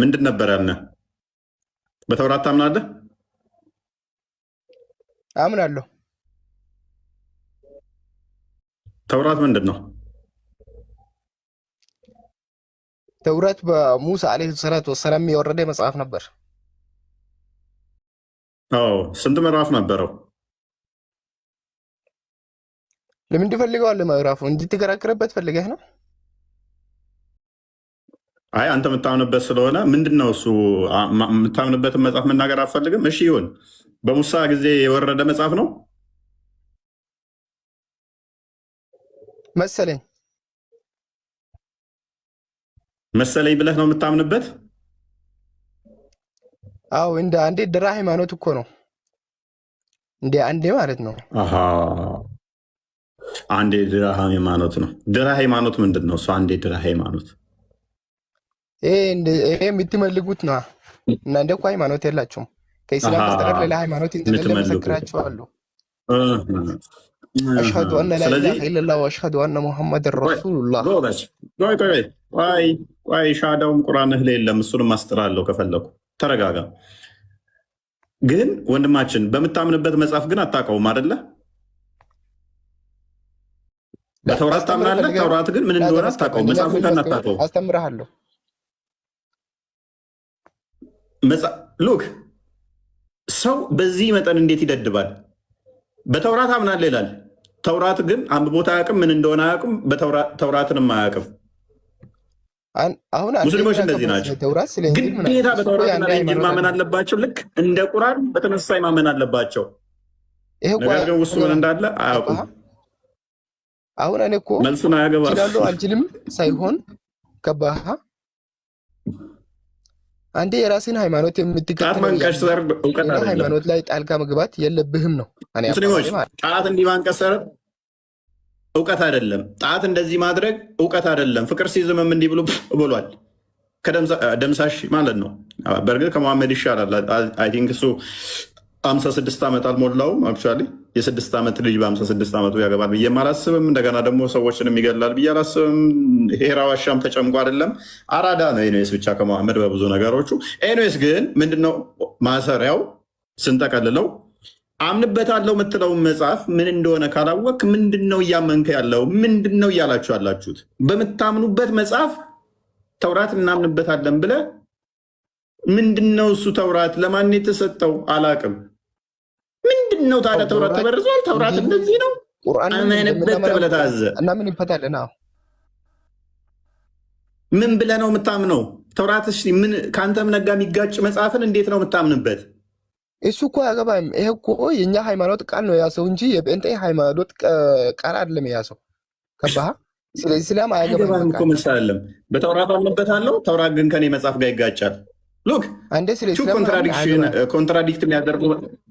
ምንድን ነበር ያልነህ? በተውራት ታምናለህ? አምናለሁ። ተውራት ምንድን ነው? ተውራት በሙሳ ዓለይሂ ሰላቱ ወሰላም የወረደ መጽሐፍ ነበር። አዎ። ስንት ምዕራፍ ነበረው? ለምን ትፈልገዋለህ? ምዕራፉ እንድትከራከርበት ፈልገህ ነው? አይ አንተ የምታምንበት ስለሆነ ምንድን ነው እሱ? የምታምንበትን መጽሐፍ መናገር አትፈልግም? እሺ ይሁን። በሙሳ ጊዜ የወረደ መጽሐፍ ነው መሰለኝ መሰለኝ ብለህ ነው የምታምንበት? አዎ። እንደ አንዴ ድራ ሃይማኖት እኮ ነው። እንደ አንዴ ማለት ነው። አሃ አንዴ ድራ ሃይማኖት ነው። ድራ ሃይማኖት ምንድን ነው እሱ? አንዴ ድራ ሃይማኖት ይሄ የምትመልጉት ነው። እናንተ እኮ ሃይማኖት የላችሁም። ከኢስላም በስተቀር ሌላ ሃይማኖት እንደሌለ መሰክራችኋለሁ። አሽሀዱ አነ ላ ኢላሀ ኢለላህ ወአሽሀዱ አነ ሙሐመድን ረሱሉላህ። ዋይ ሻዳውም ቁርአንህ ላይ የለም። እሱንም አስጥራለሁ ከፈለኩ። ተረጋጋ። ግን ወንድማችን በምታምንበት መጽሐፍ ግን አታውቀውም አይደለ? በተውራት ታምናለህ። ተውራት ግን ምን እንደሆነ አታውቀውም። መጽሐፉን ከና አታውቀውም። አስተምርሃለሁ። ሉክ ሰው በዚህ መጠን እንዴት ይደድባል? በተውራት አምናለሁ ይላል። ተውራት ግን አንብቦት አያውቅም። ምን እንደሆነ አያውቅም። ተውራትንም አያውቅም። ሙስሊሞች እንደዚህ ናቸው። ግዴታ በተውራትና በኢንጂል ማመን አለባቸው። ልክ እንደ ቁርአን በተመሳሳይ ማመን አለባቸው። ነገር ግን ውስጡ ምን እንዳለ አያውቁም። አሁን እኔ እኮ መልሱን አያገባም። እችላለሁ አልችልም ሳይሆን ገባህ? አንዴ የራስን ሃይማኖት የምትከተለው ሃይማኖት ላይ ጣልቃ መግባት የለብህም ነው። ሙስሊሞች ጣት እንዲህ ማንቀሰር እውቀት አይደለም። ጣት እንደዚህ ማድረግ እውቀት አይደለም። ፍቅር ሲዝምም እንዲህ ብሎ ብሏል። ከደምሳሽ ማለት ነው። በእርግጥ ከመሐመድ ይሻላል። አይ ቲንክ እሱ 56 ዓመት አልሞላውም። አክቹዋሊ የ6 ዓመት ልጅ በ56 ዓመቱ ያገባል ብዬ አላስብም። እንደገና ደግሞ ሰዎችንም ይገላል ብዬ አላስብም። ሄራ ዋሻም ተጨምቆ አይደለም። አራዳ ነው ኤኒዌይስ፣ ብቻ ከመሐመድ በብዙ ነገሮቹ። ኤኒዌይስ ግን ምንድነው ማሰሪያው? ስንጠቀልለው አምንበታለሁ የምትለው መጽሐፍ ምን እንደሆነ ካላወቅ ምንድነው እያመንከ ያለው? ምንድነው እያላችሁ ያላችሁት? በምታምኑበት መጽሐፍ ተውራት እናምንበታለን ብለ ምንድነው እሱ? ተውራት ለማን የተሰጠው አላቅም። ምንድነው ታዲያ? ተውራት ተበርዟል። ተውራት እንደዚህ ነው አመንበት ተብለህ ታዘህ እና ምን ይፈታልና ምን ብለህ ነው የምታምነው? ተውራት ምን ከአንተም ነጋ የሚጋጭ መጽሐፍን እንዴት ነው የምታምንበት? እሱ እኮ ያገባም። ይሄ እኮ የኛ ሃይማኖት ቃል ነው የያዘው እንጂ የጴንጤ ሃይማኖት ቃል አይደለም የያዘው። ገባህ? ስለዚህ እስላም አያገባም እኮ መሰለም። በተውራት አምንበታለሁ፣ ተውራት ግን ከኔ መጽሐፍ ጋር ይጋጫል። ሉክ ኮንትራዲክት የሚያደርጉ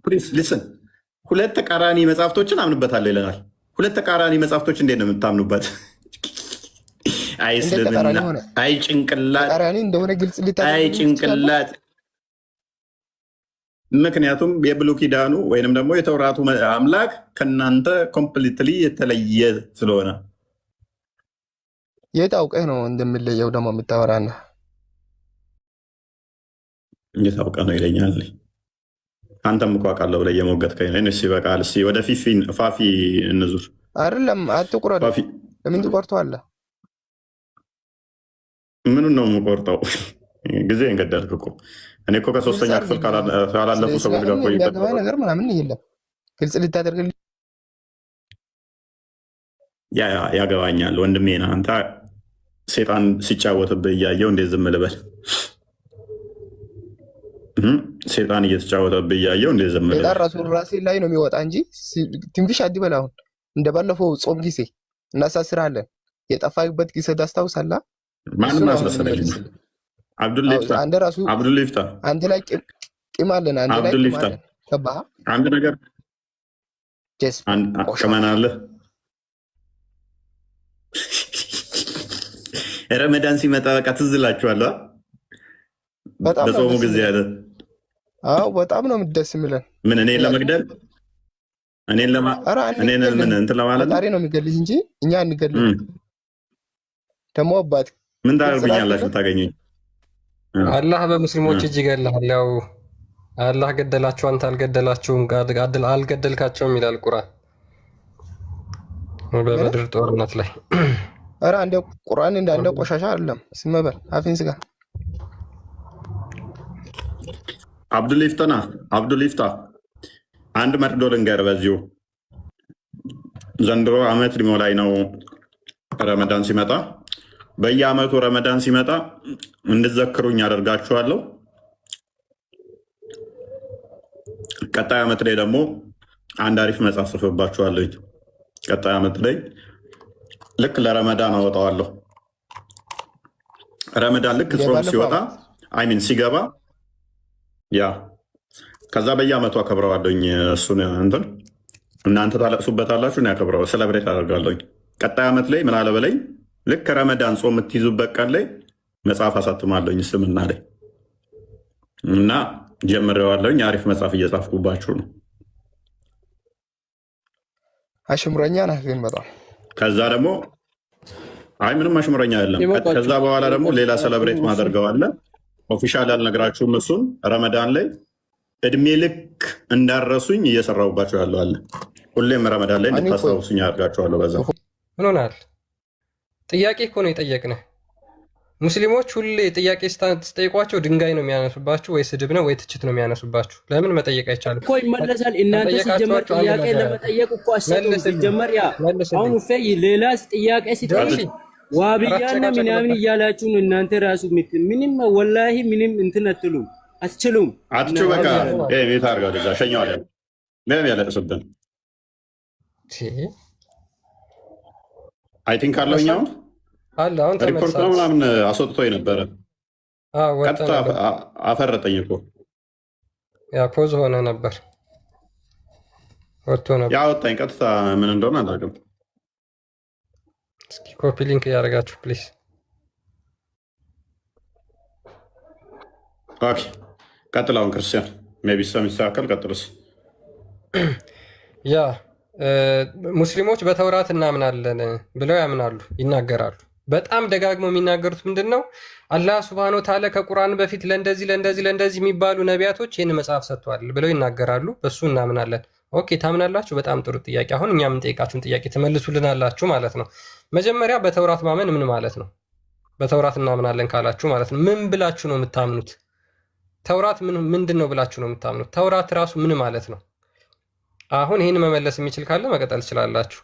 ፕሊዝ ሊስን። ሁለት ተቃራኒ መጽሐፍቶችን አምንበታለሁ ይለናል። ሁለት ተቃራኒ መጽሐፍቶች እንዴት ነው የምታምኑበት? አይ እስልምና፣ አይ ጭንቅላት፣ አይ ጭንቅላት። ምክንያቱም የብሉይ ኪዳኑ ወይንም ደግሞ የተውራቱ አምላክ ከእናንተ ኮምፕሊትሊ የተለየ ስለሆነ። የት አውቀህ ነው እንደምለየው ደግሞ የምታወራና? የት አውቀህ ነው ይለኛል። አንተም እኮ አውቃለሁ ብለህ እየሞገትከኝ ነው። እሺ ይበቃል። እስኪ ወደ ፋፊ እንዙር። አይደለም አትቁረጥ። ለምን ትቆርጠዋለህ? ምኑን ነው የምቆርጠው? ጊዜ እንገደልክ እኮ። እኔ እኮ ከ3ኛ ክፍል ካላለፉ ሰዎች ጋር የሚያገባ ነገር ምናምን የለም። ግልጽ ልታደርግልኝ ያገባኛል። ወንድሜ ነህ አንተ። ሴጣን ሲጫወትብህ እያየው እንዴት ዝም ልበል? ሴጣን እየተጫወተብህ እያየው እንዴት ዝም ልበል? ራሱ ራሴ ላይ ነው የሚወጣ እንጂ ትንፍሽ አትበል። አሁን እንደባለፈው ጾም ጊዜ እናሳስራለን። የጠፋበት ጊዜ ታስታውሳለህ? ማንም አስመሰለኝ። አብዱልይፍታ አንተ ላይ ቂም አለን። አንተ ላይ ቂም አለን። ገባህ? አንድ ነገር አቀመናለህ። ረመዳን ሲመጣ በቃ ትዝ እላችኋለሁ። በጾሙ ጊዜ ያለ በጣም ነው ደስ የሚለን። ምን እኔን ለመግደል እኔን ምን እንትን ለማለት ዛሬ ነው የሚገልህ እንጂ እኛ አንገልም። ደግሞ አባት ምን ታደርጉኛላችሁ? ታገኙኝ አላህ በሙስሊሞች እጅ ይገድልሃል። ያው አላህ ገደላቸው አንተ አልገደላቸውም አልገደልካቸውም ይላል ቁርአን በበድር ጦርነት ላይ። ኧረ አንዴ ቁርአን እንዳንደ ቆሻሻ አይደለም። ዝም በል አፊን ስጋ። አብዱልይፍታ አንድ መርዶ ልንገር በዚሁ። ዘንድሮ አመት ሊሞላኝ ነው ረመዳን ሲመጣ። በየአመቱ ረመዳን ሲመጣ እንድዘክሩኝ አደርጋችኋለሁ። ቀጣይ አመት ላይ ደግሞ አንድ አሪፍ መጽሐፍ ጽፍባችኋለሁ። ቀጣይ አመት ላይ ልክ ለረመዳን አወጣዋለሁ። ረመዳን ልክ ጾም ሲወጣ አይሚን ሲገባ ያ ከዛ በየአመቱ አከብረዋለሁኝ። እሱን እንትን እናንተ ታለቅሱበታላችሁ፣ ያከብረው ሰለብሬት አደርጋለሁኝ። ቀጣይ አመት ላይ ምን አለ በለኝ ልክ ረመዳን ጾም የምትይዙበት ቀን ላይ መጽሐፍ አሳትማለሁኝ እስልምና ላይ እና ጀምሬዋለሁኝ። አሪፍ መጽሐፍ እየጻፍኩባችሁ ነው። አሽሙረኛ ነህ ግን በጣም። ከዛ ደግሞ አይ ምንም አሽሙረኛ አይደለም። ከዛ በኋላ ደግሞ ሌላ ሰለብሬት ማደርገዋለ ኦፊሻል አልነግራችሁም። እሱን ረመዳን ላይ እድሜ ልክ እንዳረሱኝ እየሰራሁባችሁ ያለው አለ። ሁሌም ረመዳን ላይ እንድታስታውሱኝ ያደርጋችኋለሁ። በዛ ምን ሆናል? ጥያቄ እኮ ነው የጠየቅንህ። ሙስሊሞች ሁሌ ጥያቄ ስትጠይቋቸው ድንጋይ ነው የሚያነሱባችሁ፣ ወይ ስድብ ነው ወይ ትችት ነው የሚያነሱባችሁ። ለምን መጠየቅ አይቻልም እኮ? ይመለሳል። እናንተ ሲጀመር ጥያቄ ለመጠየቅ እኮ አሰጡም። ሲጀመር ያ አሁን ፈይ ሌላ ጥያቄ ሲጠይቅ ዋብያና ምናምን እያላችሁ ነው እናንተ ራሱ ምንም ወላሂ ምንም እንትን አትሉም፣ አትችሉም። አትቹ በቃ ቤት አድርገው እዛ ሸኘዋለን። ምንም ያለቅሱብን አይ ቲንክ አለኛው አለ አሁን ሪፖርት ነው ምናምን አስወጥቶ የነበረ ቀጥታ አፈረጠኝ እኮ ያ ፖዝ ሆነ ነበር ወጥቶ ነበር ያወጣኝ ቀጥታ ምን እንደሆነ አላውቅም። እስኪ ኮፒ ሊንክ ያደርጋችሁ ፕሊዝ። ኦኬ ቀጥላውን ክርስቲያን ሜቢ ሰሚስተካከል ቀጥልስ። ያ ሙስሊሞች በተውራት እናምናለን ብለው ያምናሉ፣ ይናገራሉ። በጣም ደጋግመው የሚናገሩት ምንድን ነው? አላህ ሱብሃነሁ ወተዓላ ከቁርአን በፊት ለእንደዚህ የሚባሉ ነቢያቶች ይህን መጽሐፍ ሰጥቷል ብለው ይናገራሉ። በሱ እናምናለን። ኦኬ ታምናላችሁ? በጣም ጥሩ ጥያቄ። አሁን እኛ የምንጠይቃችሁን ጥያቄ ትመልሱልናላችሁ ማለት ነው። መጀመሪያ በተውራት ማመን ምን ማለት ነው? በተውራት እናምናለን ካላችሁ ማለት ነው ምን ብላችሁ ነው የምታምኑት? ተውራት ምንድን ነው ብላችሁ ነው የምታምኑት? ተውራት ራሱ ምን ማለት ነው? አሁን ይህን መመለስ የሚችል ካለ መቀጠል ትችላላችሁ።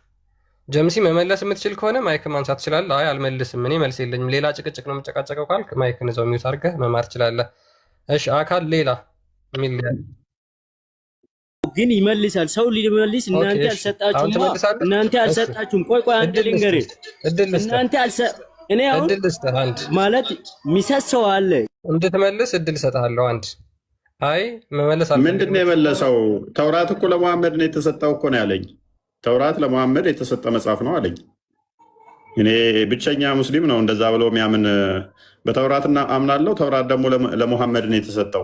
ጀምሲ መመለስ የምትችል ከሆነ ማይክ ማንሳት ትችላለህ። አይ አልመልስም፣ እኔ መልስ የለኝም፣ ሌላ ጭቅጭቅ ነው የምጨቃጨቀው ካልክ ማይክን እዛው ሚውት አድርገህ መማር ትችላለህ። እሺ አካል ሌላ የሚል ግን ይመልሳል። ሰው ሊመልስ እናንተ አልሰጣችሁም። ቆይ አንተ ልንገርህ፣ እናንተ እኔ አሁን ማለት ሚሰሰው አለ እንድትመልስ እድል እሰጥሃለሁ። አንድ አይ መመለስ አለ። ምንድን ነው የመለሰው? ተውራት እኮ ለመሐመድ ነው የተሰጠው እኮ ነው ያለኝ። ተውራት ለመሐመድ የተሰጠ መጽሐፍ ነው አለኝ። እኔ ብቸኛ ሙስሊም ነው እንደዛ ብሎ የሚያምን። በተውራት አምናለሁ፣ ተውራት ደግሞ ለመሐመድ ነው የተሰጠው።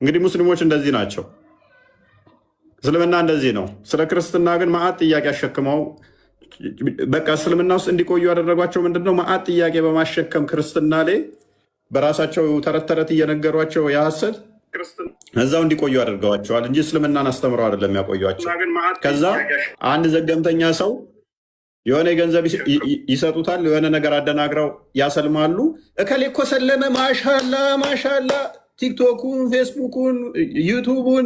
እንግዲህ ሙስሊሞች እንደዚህ ናቸው። እስልምና እንደዚህ ነው። ስለ ክርስትና ግን መዓት ጥያቄ አሸክመው በቃ እስልምና ውስጥ እንዲቆዩ ያደረጓቸው ምንድነው? መዓት ጥያቄ በማሸከም ክርስትና ላይ በራሳቸው ተረት ተረት እየነገሯቸው የሐሰት እዛው እንዲቆዩ አድርገዋቸዋል እንጂ እስልምናን አስተምረው አይደለም ያቆዩቸው። ከዛ አንድ ዘገምተኛ ሰው የሆነ ገንዘብ ይሰጡታል፣ የሆነ ነገር አደናግረው ያሰልማሉ። እከሌ እኮ ሰለመ፣ ማሻላ ማሻላ። ቲክቶኩን፣ ፌስቡኩን፣ ዩቱቡን፣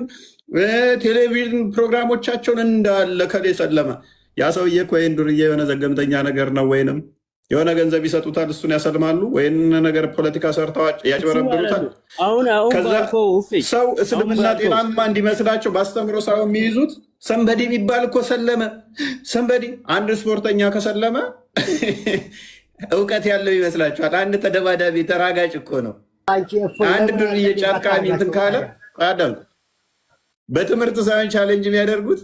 ቴሌቪዥን ፕሮግራሞቻቸውን እንዳለ እከሌ ሰለመ። ያ ሰውዬ እኮ ወይን ዱርዬ የሆነ ዘገምተኛ ነገር ነው፣ ወይንም የሆነ ገንዘብ ይሰጡታል፣ እሱን ያሰልማሉ፣ ወይም ነገር ፖለቲካ ሰርተው ያጭበረብሩታል። ከዛ ሰው እስልምና ጤናማ እንዲመስላቸው በአስተምሮ ሰው የሚይዙት ሰንበዲ የሚባል እኮ ሰለመ። ሰንበዲ አንድ ስፖርተኛ ከሰለመ እውቀት ያለው ይመስላችኋል? አንድ ተደባዳቢ ተራጋጭ እኮ ነው። አንድ ዱርዬ ጫት ቃሚ እንትን ካለ አዳምጡ። በትምህርት ሳይሆን ቻሌንጅ የሚያደርጉት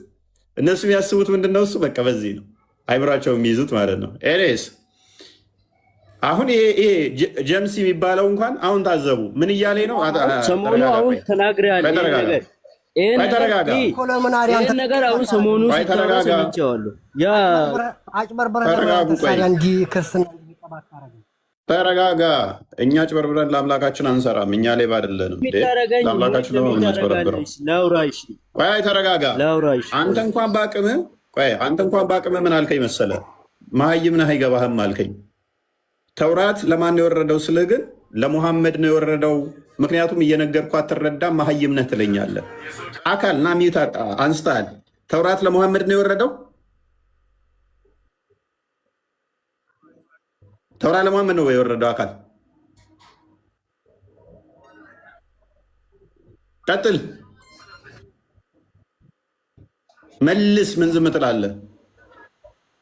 እነሱ የሚያስቡት ምንድነው? እሱ በቃ በዚህ ነው አይምሯቸው የሚይዙት ማለት ነው። ኤሌስ አሁን ይሄ ጀምስ የሚባለው እንኳን አሁን ታዘቡ ምን እያለ ነው? ሰሞኑ አሁን ተናግረሃል። ይሄን ነገር አሁን ሰሞኑ ሰምቼዋለሁ። ያ ተረጋጋ። እኛ ጭበርብረን ለአምላካችን አንሰራም። እኛ ሌባ አይደለንም። ለአምላካችን ደግሞ የምናጭበረብረው። ቆይ ተረጋጋ። አንተ እንኳን በአቅምህ ምን አልከኝ መሰለ? መሀይም ነህ አይገባህም አልከኝ። ተውራት ለማን የወረደው ስልህ ግን ለሙሐመድ ነው የወረደው። ምክንያቱም እየነገርኩህ አትረዳም፣ መሀይም ነህ ትለኛለህ። አካል ና ሚዩት አንስተሃል። ተውራት ለሙሐመድ ነው የወረደው። ተውራት ለሙሐመድ ነው የወረደው። አካል ቀጥል፣ መልስ። ምን ዝም ትላለህ?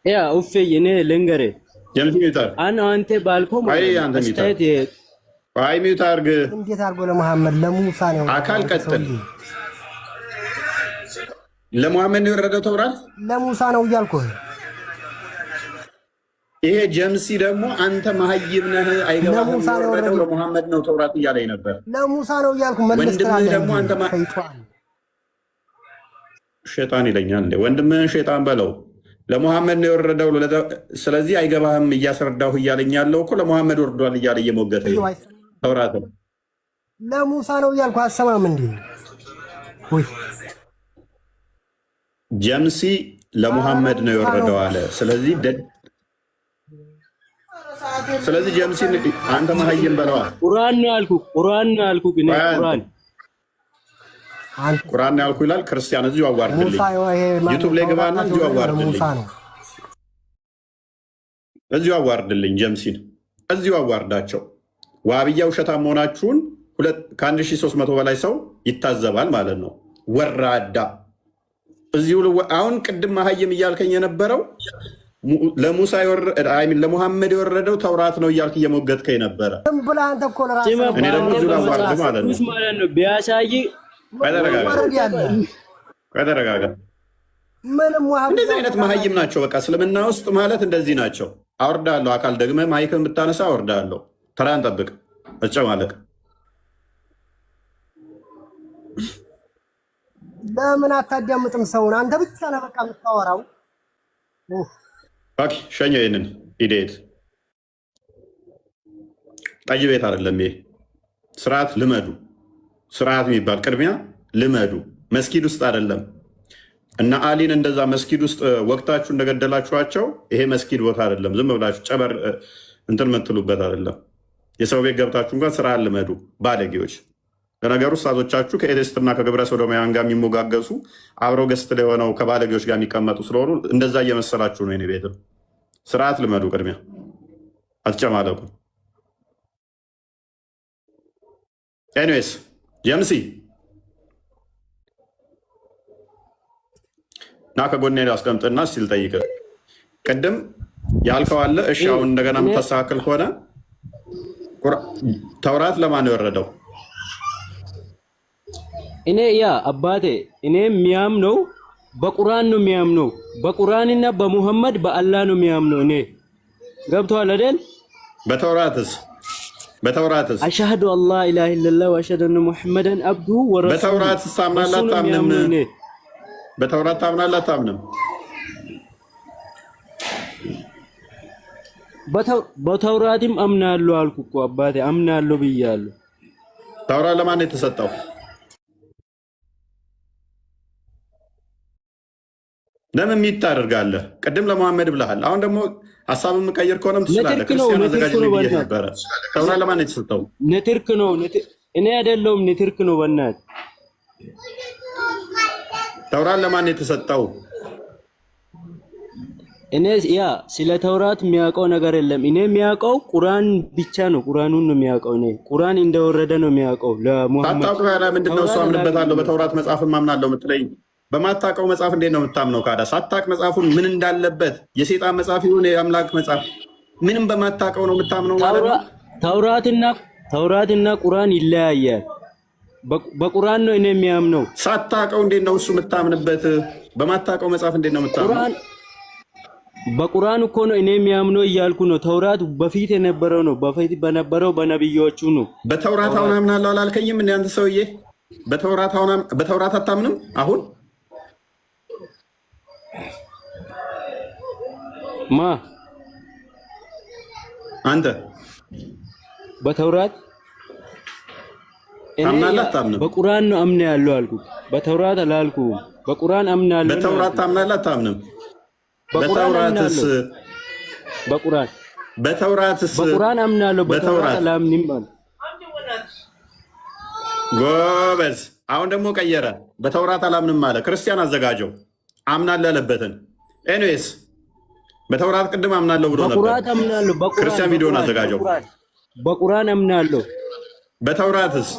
ያ ኡፌ እኔ ልንገርህ አንተ ባልከው አይ ሚዩት አድርግ። እንዴት አድርጎ ለሙሐመድ ለሙሳ ነው አካል ቀጥል። ለሙሐመድ ነው የወረደው ተውራት ለሙሳ ነው እያልኩህ። ይሄ ጀምሲ ደግሞ አንተ መሀይም ነህ አይገባም፣ የወረደው ለሙሐመድ ነው ተውራት እያለኝ ነበር። ለሙሳ ነው እያልኩህ ወንድምህ ደግሞ አንተ ሸይጣን ይለኛል እንዴ? ወንድምህን ሸይጣን በለው። ለሙሐመድ ነው የወረደው። ስለዚህ አይገባህም እያስረዳሁ እያለኝ ያለው እኮ ለሙሐመድ ወርዷል እያለ እየሞገተ ተውራት ለሙሳ ነው እያልኩ አሰማም እንዴ? ጀምሲ ለሙሐመድ ነው የወረደው አለ። ስለዚህ ጀምሲ አንተ መሀይም በለዋ። ቁርአን ነው ያልኩህ ግን ቁርአን ነው ያልኩህ ይላል። ክርስቲያን እዚሁ አዋርድልኝ። ዩቱብ ላይ ግባና እዚሁ አዋርድልኝ። ጀምሲን እዚሁ አዋርዳቸው። ዋብያ ውሸታም መሆናችሁን ከ1300 በላይ ሰው ይታዘባል ማለት ነው። ወራዳ እዚሁ አሁን ቅድም መሀይም እያልከኝ የነበረው ለሙሐመድ የወረደው ተውራት ነው እያልክ እየሞገትከኝ ነበረ። እኔ ደግሞ እዚሁ ላዋርድ ማለት ነው። ቢያሳይ ተረጋጋ። እንደዚህ አይነት መሀይም ናቸው። በቃ እስልምና ውስጥ ማለት እንደዚህ ናቸው። አወርዳለሁ። አካል ደግመህ ማይክን ብታነሳ አወርዳለሁ። ተራን ጠብቅ። እጨማለቅ ለምን አታዳምጥም ሰውን? አንተ ብቻ ነህ በቃ የምታወራው። ሸኘው ይህንን ኢዴት ጠጅ ቤት አይደለም ይሄ። ስርዓት ልመዱ። ስርዓት የሚባል ቅድሚያ ልመዱ። መስጊድ ውስጥ አይደለም። እና አሊን እንደዛ መስጊድ ውስጥ ወቅታችሁ እንደገደላችኋቸው ይሄ መስጊድ ቦታ አይደለም። ዝም ብላችሁ ጨበር እንትን የምትሉበት አይደለም። የሰው ቤት ገብታችሁ እንኳን ስራ ልመዱ ባለጌዎች። ለነገሩ ውስታዞቻችሁ ከኤቴስትና ከግብረ ሶዶማውያን ጋር የሚሞጋገሱ አብረው ገስት ላይ ሆነው ከባለጌዎች ጋር የሚቀመጡ ስለሆኑ እንደዛ እየመሰላችሁ ነው። የኔ ቤትም ስርዓት ልመዱ። ቅድሚያ አትጨማለቁ። ኤኒዌይስ ጀምሲ እና ከጎኔ አስቀምጥና ሲል ጠይቅ። ቅድም ያልከው አለ። እሺ አሁን እንደገና የምታስተካክል ከሆነ ተውራት ለማን የወረደው? እኔ አባቴ እኔ የሚያምነው በቁርአን ነው የሚያምነው። በቁርአንና በሙሐመድ በአላህ ነው የሚያምነው። እኔ ገብቶሃል አይደል? በተውራትስ አሽሀዱ አላ ኢላሀ ኢለላህ ወአሽሀዱ አነ ሙሐመደን አብዱሁ ወረሱሉሁ። በተውራት ታምናለህ አታምንም? በተውራት ታምናለህ አታምንም? በተውራትም አምናለሁ አልኩ እኮ አባቴ፣ አምናለሁ ብያለሁ። ተውራት ለማን ነው የተሰጠው? ለምን ሚት ታደርጋለህ? ቅድም ለሙሐመድ ብለሃል። አሁን ደግሞ ሀሳብ የምቀይር ከሆነም ትችላለህ። ክርስቲያን አዘጋጅ ብዬ ነበረ። ተውራት ለማን ነው የተሰጠው? ነትርክ ነው። እኔ አይደለሁም። ነትርክ ነው። በእናትህ ተውራት ለማን ነው የተሰጠው? እኔ ስለ ተውራት የሚያውቀው ነገር የለም። እኔ የሚያውቀው ቁርአን ብቻ ነው። ቁርአኑን ነው የሚያውቀው። እኔ ቁርአን እንደወረደ ነው የሚያውቀው። ለሙሐመድ ታውቀው ያለ ምንድነው? እሱ አምንበታለሁ በተውራት መጽሐፍ ማምናለሁ የምትለኝ በማታውቀው መጽሐፍ እንዴት ነው የምታምነው? ካዳ ሳታውቅ መጽሐፉን ምን እንዳለበት የሴጣን መጽሐፍ ይሁን የአምላክ መጽሐፍ ምንም በማታውቀው ነው የምታምነው ማለት ነው። ተውራትና ቁርአን ይለያያል። በቁርአን ነው እኔ የሚያምነው። ሳታውቀው እንዴት ነው እሱ የምታምንበት? በማታውቀው መጽሐፍ እንዴት ነው የምታምነው? በቁርአን እኮ ነው እኔ የሚያምነው እያልኩ ነው። ተውራት በፊት የነበረው ነው። በፊት በነበረው በነብዮቹ ነው። በተውራት አሁን አምናለሁ አላልከኝም? እንደ አንተ ሰውዬ በተውራት አታምንም? አሁን ማ አንተ በተውራት ታምናለህ አታምንም? በቁርአን ነው አምና ያለው አልኩት። በተውራት አላልኩም። በቁርአን አምናለሁ። በተውራት ታምናለህ አታምንም? በተውራትስ በቁርአን አምናለሁ። በተውራት አላምንም ማለት ጎበዝ። አሁን ደግሞ ቀየረ። በተውራት አላምንም አለ። ክርስቲያን አዘጋጀው አምናለሁ ያለበትን። ኤኒዌይስ በተውራት ቅድም አምናለሁ ብሎ ነበር። በቁርአን አምናለሁ። ክርስቲያን ቪዲዮን አዘጋጀው። በቁርአን አምናለሁ። በተውራትስ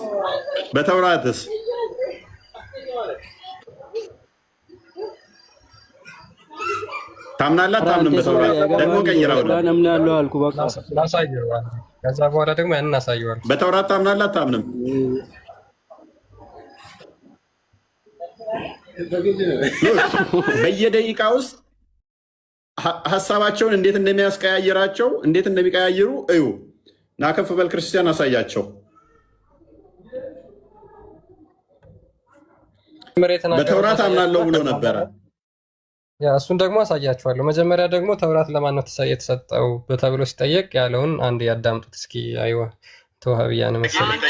ታምናለህ አታምንም? በተውራት ደግሞ ቀይረው በቁርአን አምናለሁ አልኩ። በቃ ላሳየው። ከዛ በኋላ ደግሞ ያንን አሳየዋለሁ። በተውራት ታምናለህ አታምንም? በየደቂቃ ውስጥ ሀሳባቸውን እንዴት እንደሚያስቀያይራቸው እንዴት እንደሚቀያይሩ እዩ። ናከፍ በል ክርስቲያን አሳያቸው። በተውራት አምናለሁ ብሎ ነበረ። እሱን ደግሞ አሳያችኋለሁ። መጀመሪያ ደግሞ ተውራት ለማን ነው የተሰጠው ተብሎ ሲጠየቅ ያለውን አንድ ያዳምጡት እስኪ። አይዋ ተውሃብያን መሰለኝ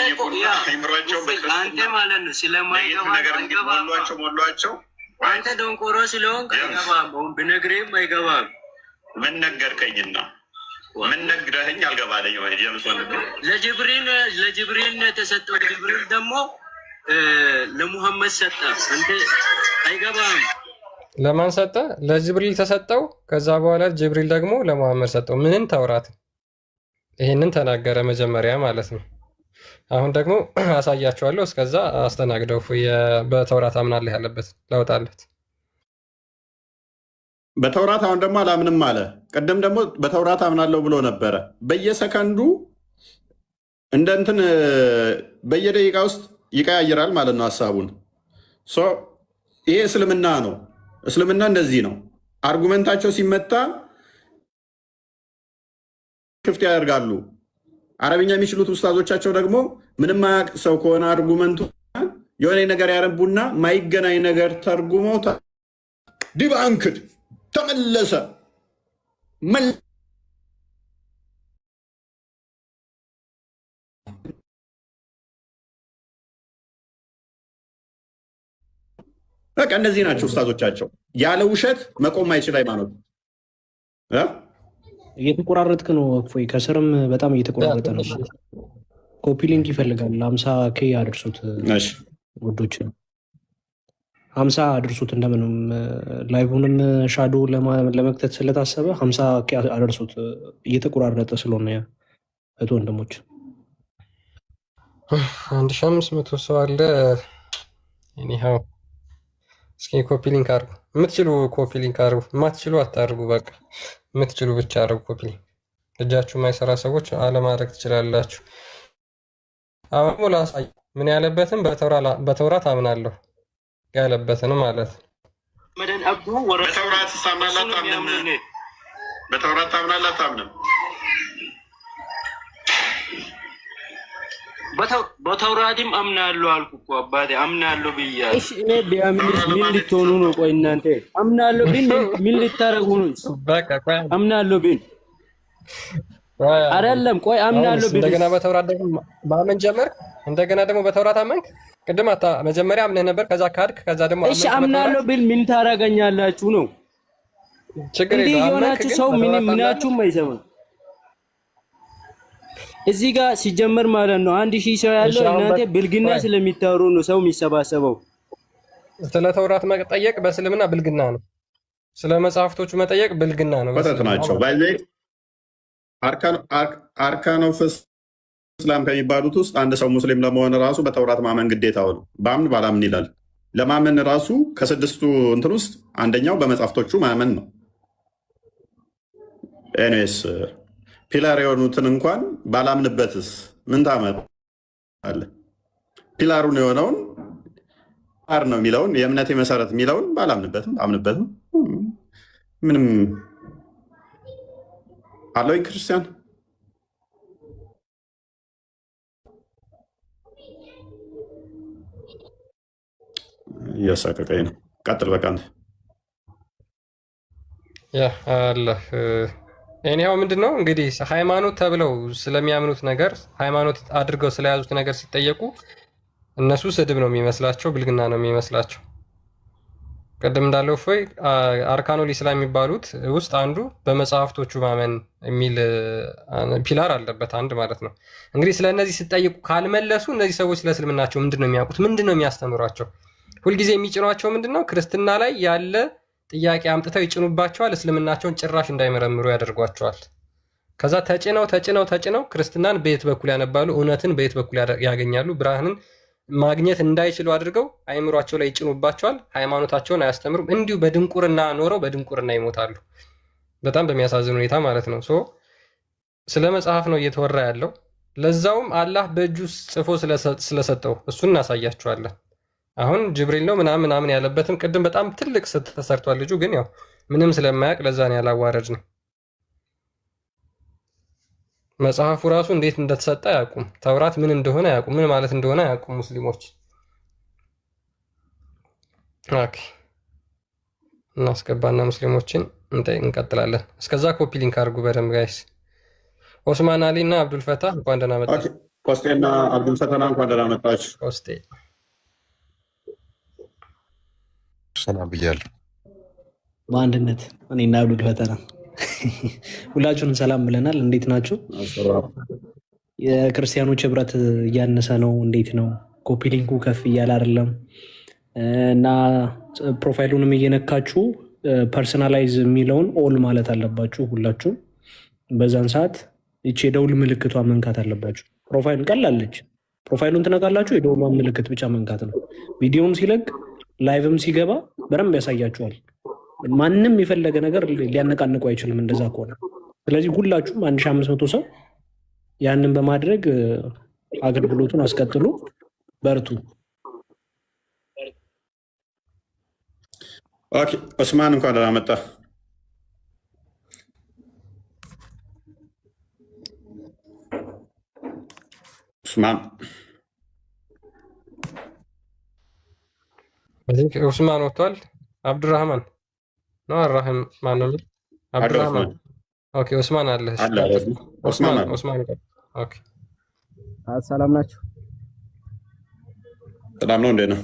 አንተ ማለት ነው ስለማይገባቸው አንተ ደንቆሮ ስለሆንክ አይገባም። ብነግርህም አይገባም። ምን ነገርከኝና ምን ነግረኸኝ አልገባለኝ። ለጅብሪል ነው የተሰጠው። ጅብሪል ደግሞ ለሙሐመድ ሰጠ። አንተ አይገባም። ለማን ሰጠ? ለጅብሪል ተሰጠው። ከዛ በኋላ ጅብሪል ደግሞ ለሙሐመድ ሰጠው። ምንን? ተውራት። ይሄንን ተናገረ መጀመሪያ ማለት ነው። አሁን ደግሞ አሳያችኋለሁ። እስከዛ አስተናግደው በተውራት አምናለህ ያለበት ላውጣለት። በተውራት አሁን ደግሞ አላምንም አለ። ቅድም ደግሞ በተውራት አምናለሁ ብሎ ነበረ። በየሰከንዱ እንደ እንትን በየደቂቃ ውስጥ ይቀያይራል ማለት ነው ሀሳቡን። ይሄ እስልምና ነው። እስልምና እንደዚህ ነው። አርጉመንታቸው ሲመታ ክፍት ያደርጋሉ። አረብኛ የሚችሉት ኡስታዞቻቸው ደግሞ ምንም ማያቅ ሰው ከሆነ አርጉመንቱ የሆነ ነገር ያረቡና ማይገናኝ ነገር ተርጉመው ዲባንክድ ተመለሰ በቃ እነዚህ ናቸው ኡስታዞቻቸው። ያለ ውሸት መቆም አይችል ሃይማኖት። እየተቆራረጥክ ነው እፎይ፣ ከስርም በጣም እየተቆራረጠ ነው። ኮፒ ሊንክ ይፈልጋል። 50 ኬ አድርሱት ወዶች፣ 50 አድርሱት። እንደምንም ላይቭንም ሻዶ ለመክተት ስለታሰበ 50 ኬ አድርሱት። እየተቆራረጠ ስለሆነ እህት ወንድሞች 1500 ሰው አለ። ኒሃው እስኪ ኮፒ ሊንክ አርጉ። የምትችሉ ኮፒ ሊንክ አርጉ፣ የማትችሉ አታርጉ። በቃ የምትችሉ ብቻ አርጉ ኮፒ ሊንክ። እጃችሁ የማይሰራ ሰዎች አለማድረግ ትችላላችሁ። አሁን ላሳይ ምን ያለበትን በተውራት አምናለሁ ያለበትን ማለት ነው። በተውራት ታምናለህ አታምንም? በተውራትም አምናለሁ አልኩ እኮ አባቴ፣ አምናለሁ ብያለሁ። እሺ እኔ ቢያምንስ ምን ልትሆኑ ነው? ቆይ እናንተ አምናለሁ ቢን ምን ልታረጉ ነው? በቃ ቆይ አምናለሁ ቢን አይደለም። ቆይ አምናለሁ ቢን እንደገና በተውራት ደግሞ ማመን ጀመርክ። እንደገና ደግሞ በተውራት አመንክ። ቅድም መጀመሪያ አምነህ ነበር፣ ከዛ ካድክ፣ ከዛ ደግሞ እሺ አምናለሁ ቢን ምን ታረጋኛላችሁ ነው? ችግር የለውም። የሆናችሁ ሰው ምናችሁም አይሰማም። እዚህ ጋር ሲጀመር ማለት ነው 1000 ሰው ያለው እናንተ ብልግና ስለሚታወሩ ነው ሰው የሚሰባሰበው። ስለ ተውራት መጠየቅ በእስልምና ብልግና ነው። ስለ መጽሐፍቶቹ መጠየቅ ብልግና ነው። ወተት ናቸው። አርካን ኦፍ እስላም ከሚባሉት ውስጥ አንድ ሰው ሙስሊም ለመሆን ራሱ በተውራት ማመን ግዴታው ነው። በአምን ባላምን ይላል። ለማመን ራሱ ከስድስቱ እንትን ውስጥ አንደኛው በመጽሐፍቶቹ ማመን ነው። ኤኒዌይስ ፒላር የሆኑትን እንኳን ባላምንበትስ ምን ታመጣለህ? ፒላሩን የሆነውን ፒላር ነው የሚለውን የእምነቴ መሰረት የሚለውን ባላምንበትም አምንበትም ምንም አለውኝ። ክርስቲያን እያሳቀቀኝ ነው። ቀጥል በቃ አንተ ያ አለ እኔው ምንድነው እንግዲህ ሃይማኖት ተብለው ስለሚያምኑት ነገር ሃይማኖት አድርገው ስለያዙት ነገር ሲጠየቁ እነሱ ስድብ ነው የሚመስላቸው፣ ብልግና ነው የሚመስላቸው። ቅድም እንዳለው እፎይ አርካኑል ኢስላም የሚባሉት ውስጥ አንዱ በመጽሐፍቶቹ ማመን የሚል ፒላር አለበት አንድ ማለት ነው። እንግዲህ ስለ እነዚህ ሲጠይቁ ካልመለሱ እነዚህ ሰዎች ስለ እስልምናቸው ምንድን ነው የሚያውቁት? ምንድን ነው የሚያስተምሯቸው? ሁልጊዜ የሚጭኗቸው ምንድን ነው? ክርስትና ላይ ያለ ጥያቄ አምጥተው ይጭኑባቸዋል። እስልምናቸውን ጭራሽ እንዳይመረምሩ ያደርጓቸዋል። ከዛ ተጭነው ክርስትናን በየት በኩል ያነባሉ? እውነትን በየት በኩል ያገኛሉ? ብርሃንን ማግኘት እንዳይችሉ አድርገው አይምሯቸው ላይ ይጭኑባቸዋል። ሃይማኖታቸውን አያስተምሩም። እንዲሁ በድንቁርና ኖረው በድንቁርና ይሞታሉ። በጣም በሚያሳዝን ሁኔታ ማለት ነው። ስለ መጽሐፍ ነው እየተወራ ያለው። ለዛውም አላህ በእጁ ጽፎ ስለሰጠው እሱን እናሳያቸዋለን። አሁን ጅብሪል ነው ምናምን ያለበትም ቅድም በጣም ትልቅ ተሰርቷል። ልጁ ግን ያው ምንም ስለማያውቅ ለዛ ነው ያላዋረድ ነው። መጽሐፉ ራሱ እንዴት እንደተሰጠ አያውቁም። ተውራት ምን እንደሆነ አያውቁም። ምን ማለት እንደሆነ አያውቁም ሙስሊሞች። ኦኬ እናስገባና ሙስሊሞችን እንቀጥላለን። እስከዛ ኮፒ ሊንክ አድርጉ በደንብ ጋይስ። ኦስማን አሊ እና አብዱል ፈታህ እንኳን ደህና መጣችሁ። ኮስቴና አብዱል ፈታህ እንኳን ደህና መጣችሁ። ኮስቴ ሰላም ብያለሁ። በአንድነት እኔና አብዱል ፈታህ ሁላችሁንም ሰላም ብለናል። እንዴት ናችሁ? የክርስቲያኖች ህብረት እያነሰ ነው። እንዴት ነው? ኮፒ ሊንኩ ከፍ እያለ አይደለም እና ፕሮፋይሉንም እየነካችሁ ፐርሰናላይዝ የሚለውን ኦል ማለት አለባችሁ ሁላችሁም። በዛን ሰዓት ይቺ የደውል ምልክቷ መንካት አለባችሁ። ፕሮፋይል ቀላለች። ፕሮፋይሉን ትነካላችሁ፣ የደውሏን ምልክት ብቻ መንካት ነው። ቪዲዮም ሲለቅ ላይቭም ሲገባ በደንብ ያሳያችኋል። ማንም የፈለገ ነገር ሊያነቃንቁ አይችልም እንደዛ ከሆነ። ስለዚህ ሁላችሁም 1500 ሰው ያንን በማድረግ አገልግሎቱን አስቀጥሉ፣ በርቱ። ኦኬ ኦስማን እንኳን ደህና መጣ። ኡስማን ወጥቷል። አብዱራህማን ነው አራህም ማነው? አብዱራህማን ኦኬ። ኡስማን አለ። ኡስማን ኦኬ። ሰላም ናችሁ? ሰላም ነው። እንዴት ነው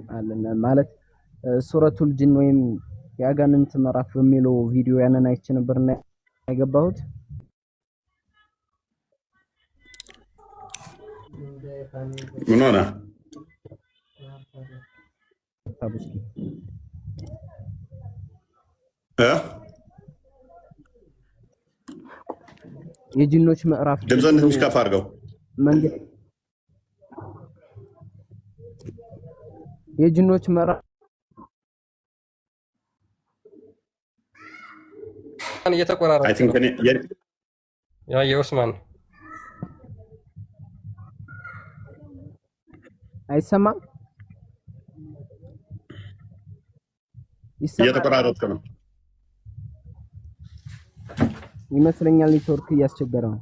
አለን ማለት ሱረቱል ጂን ወይም የአጋንንት ምዕራፍ በሚለው ቪዲዮ ያንን አይቼ ነበርና የገባሁት። ምን ሆነ? የጂኖች ምዕራፍ ድምፅህን ትንሽ ከፍ አድርገው። የጂኖች ምዕራፍ እየተቆራረጠ አይ ቲንክ ያ የኡስማን አይሰማም፣ እየተቆራረጠ ነው ይመስለኛል። ኔትወርክ እያስቸገረ ነው።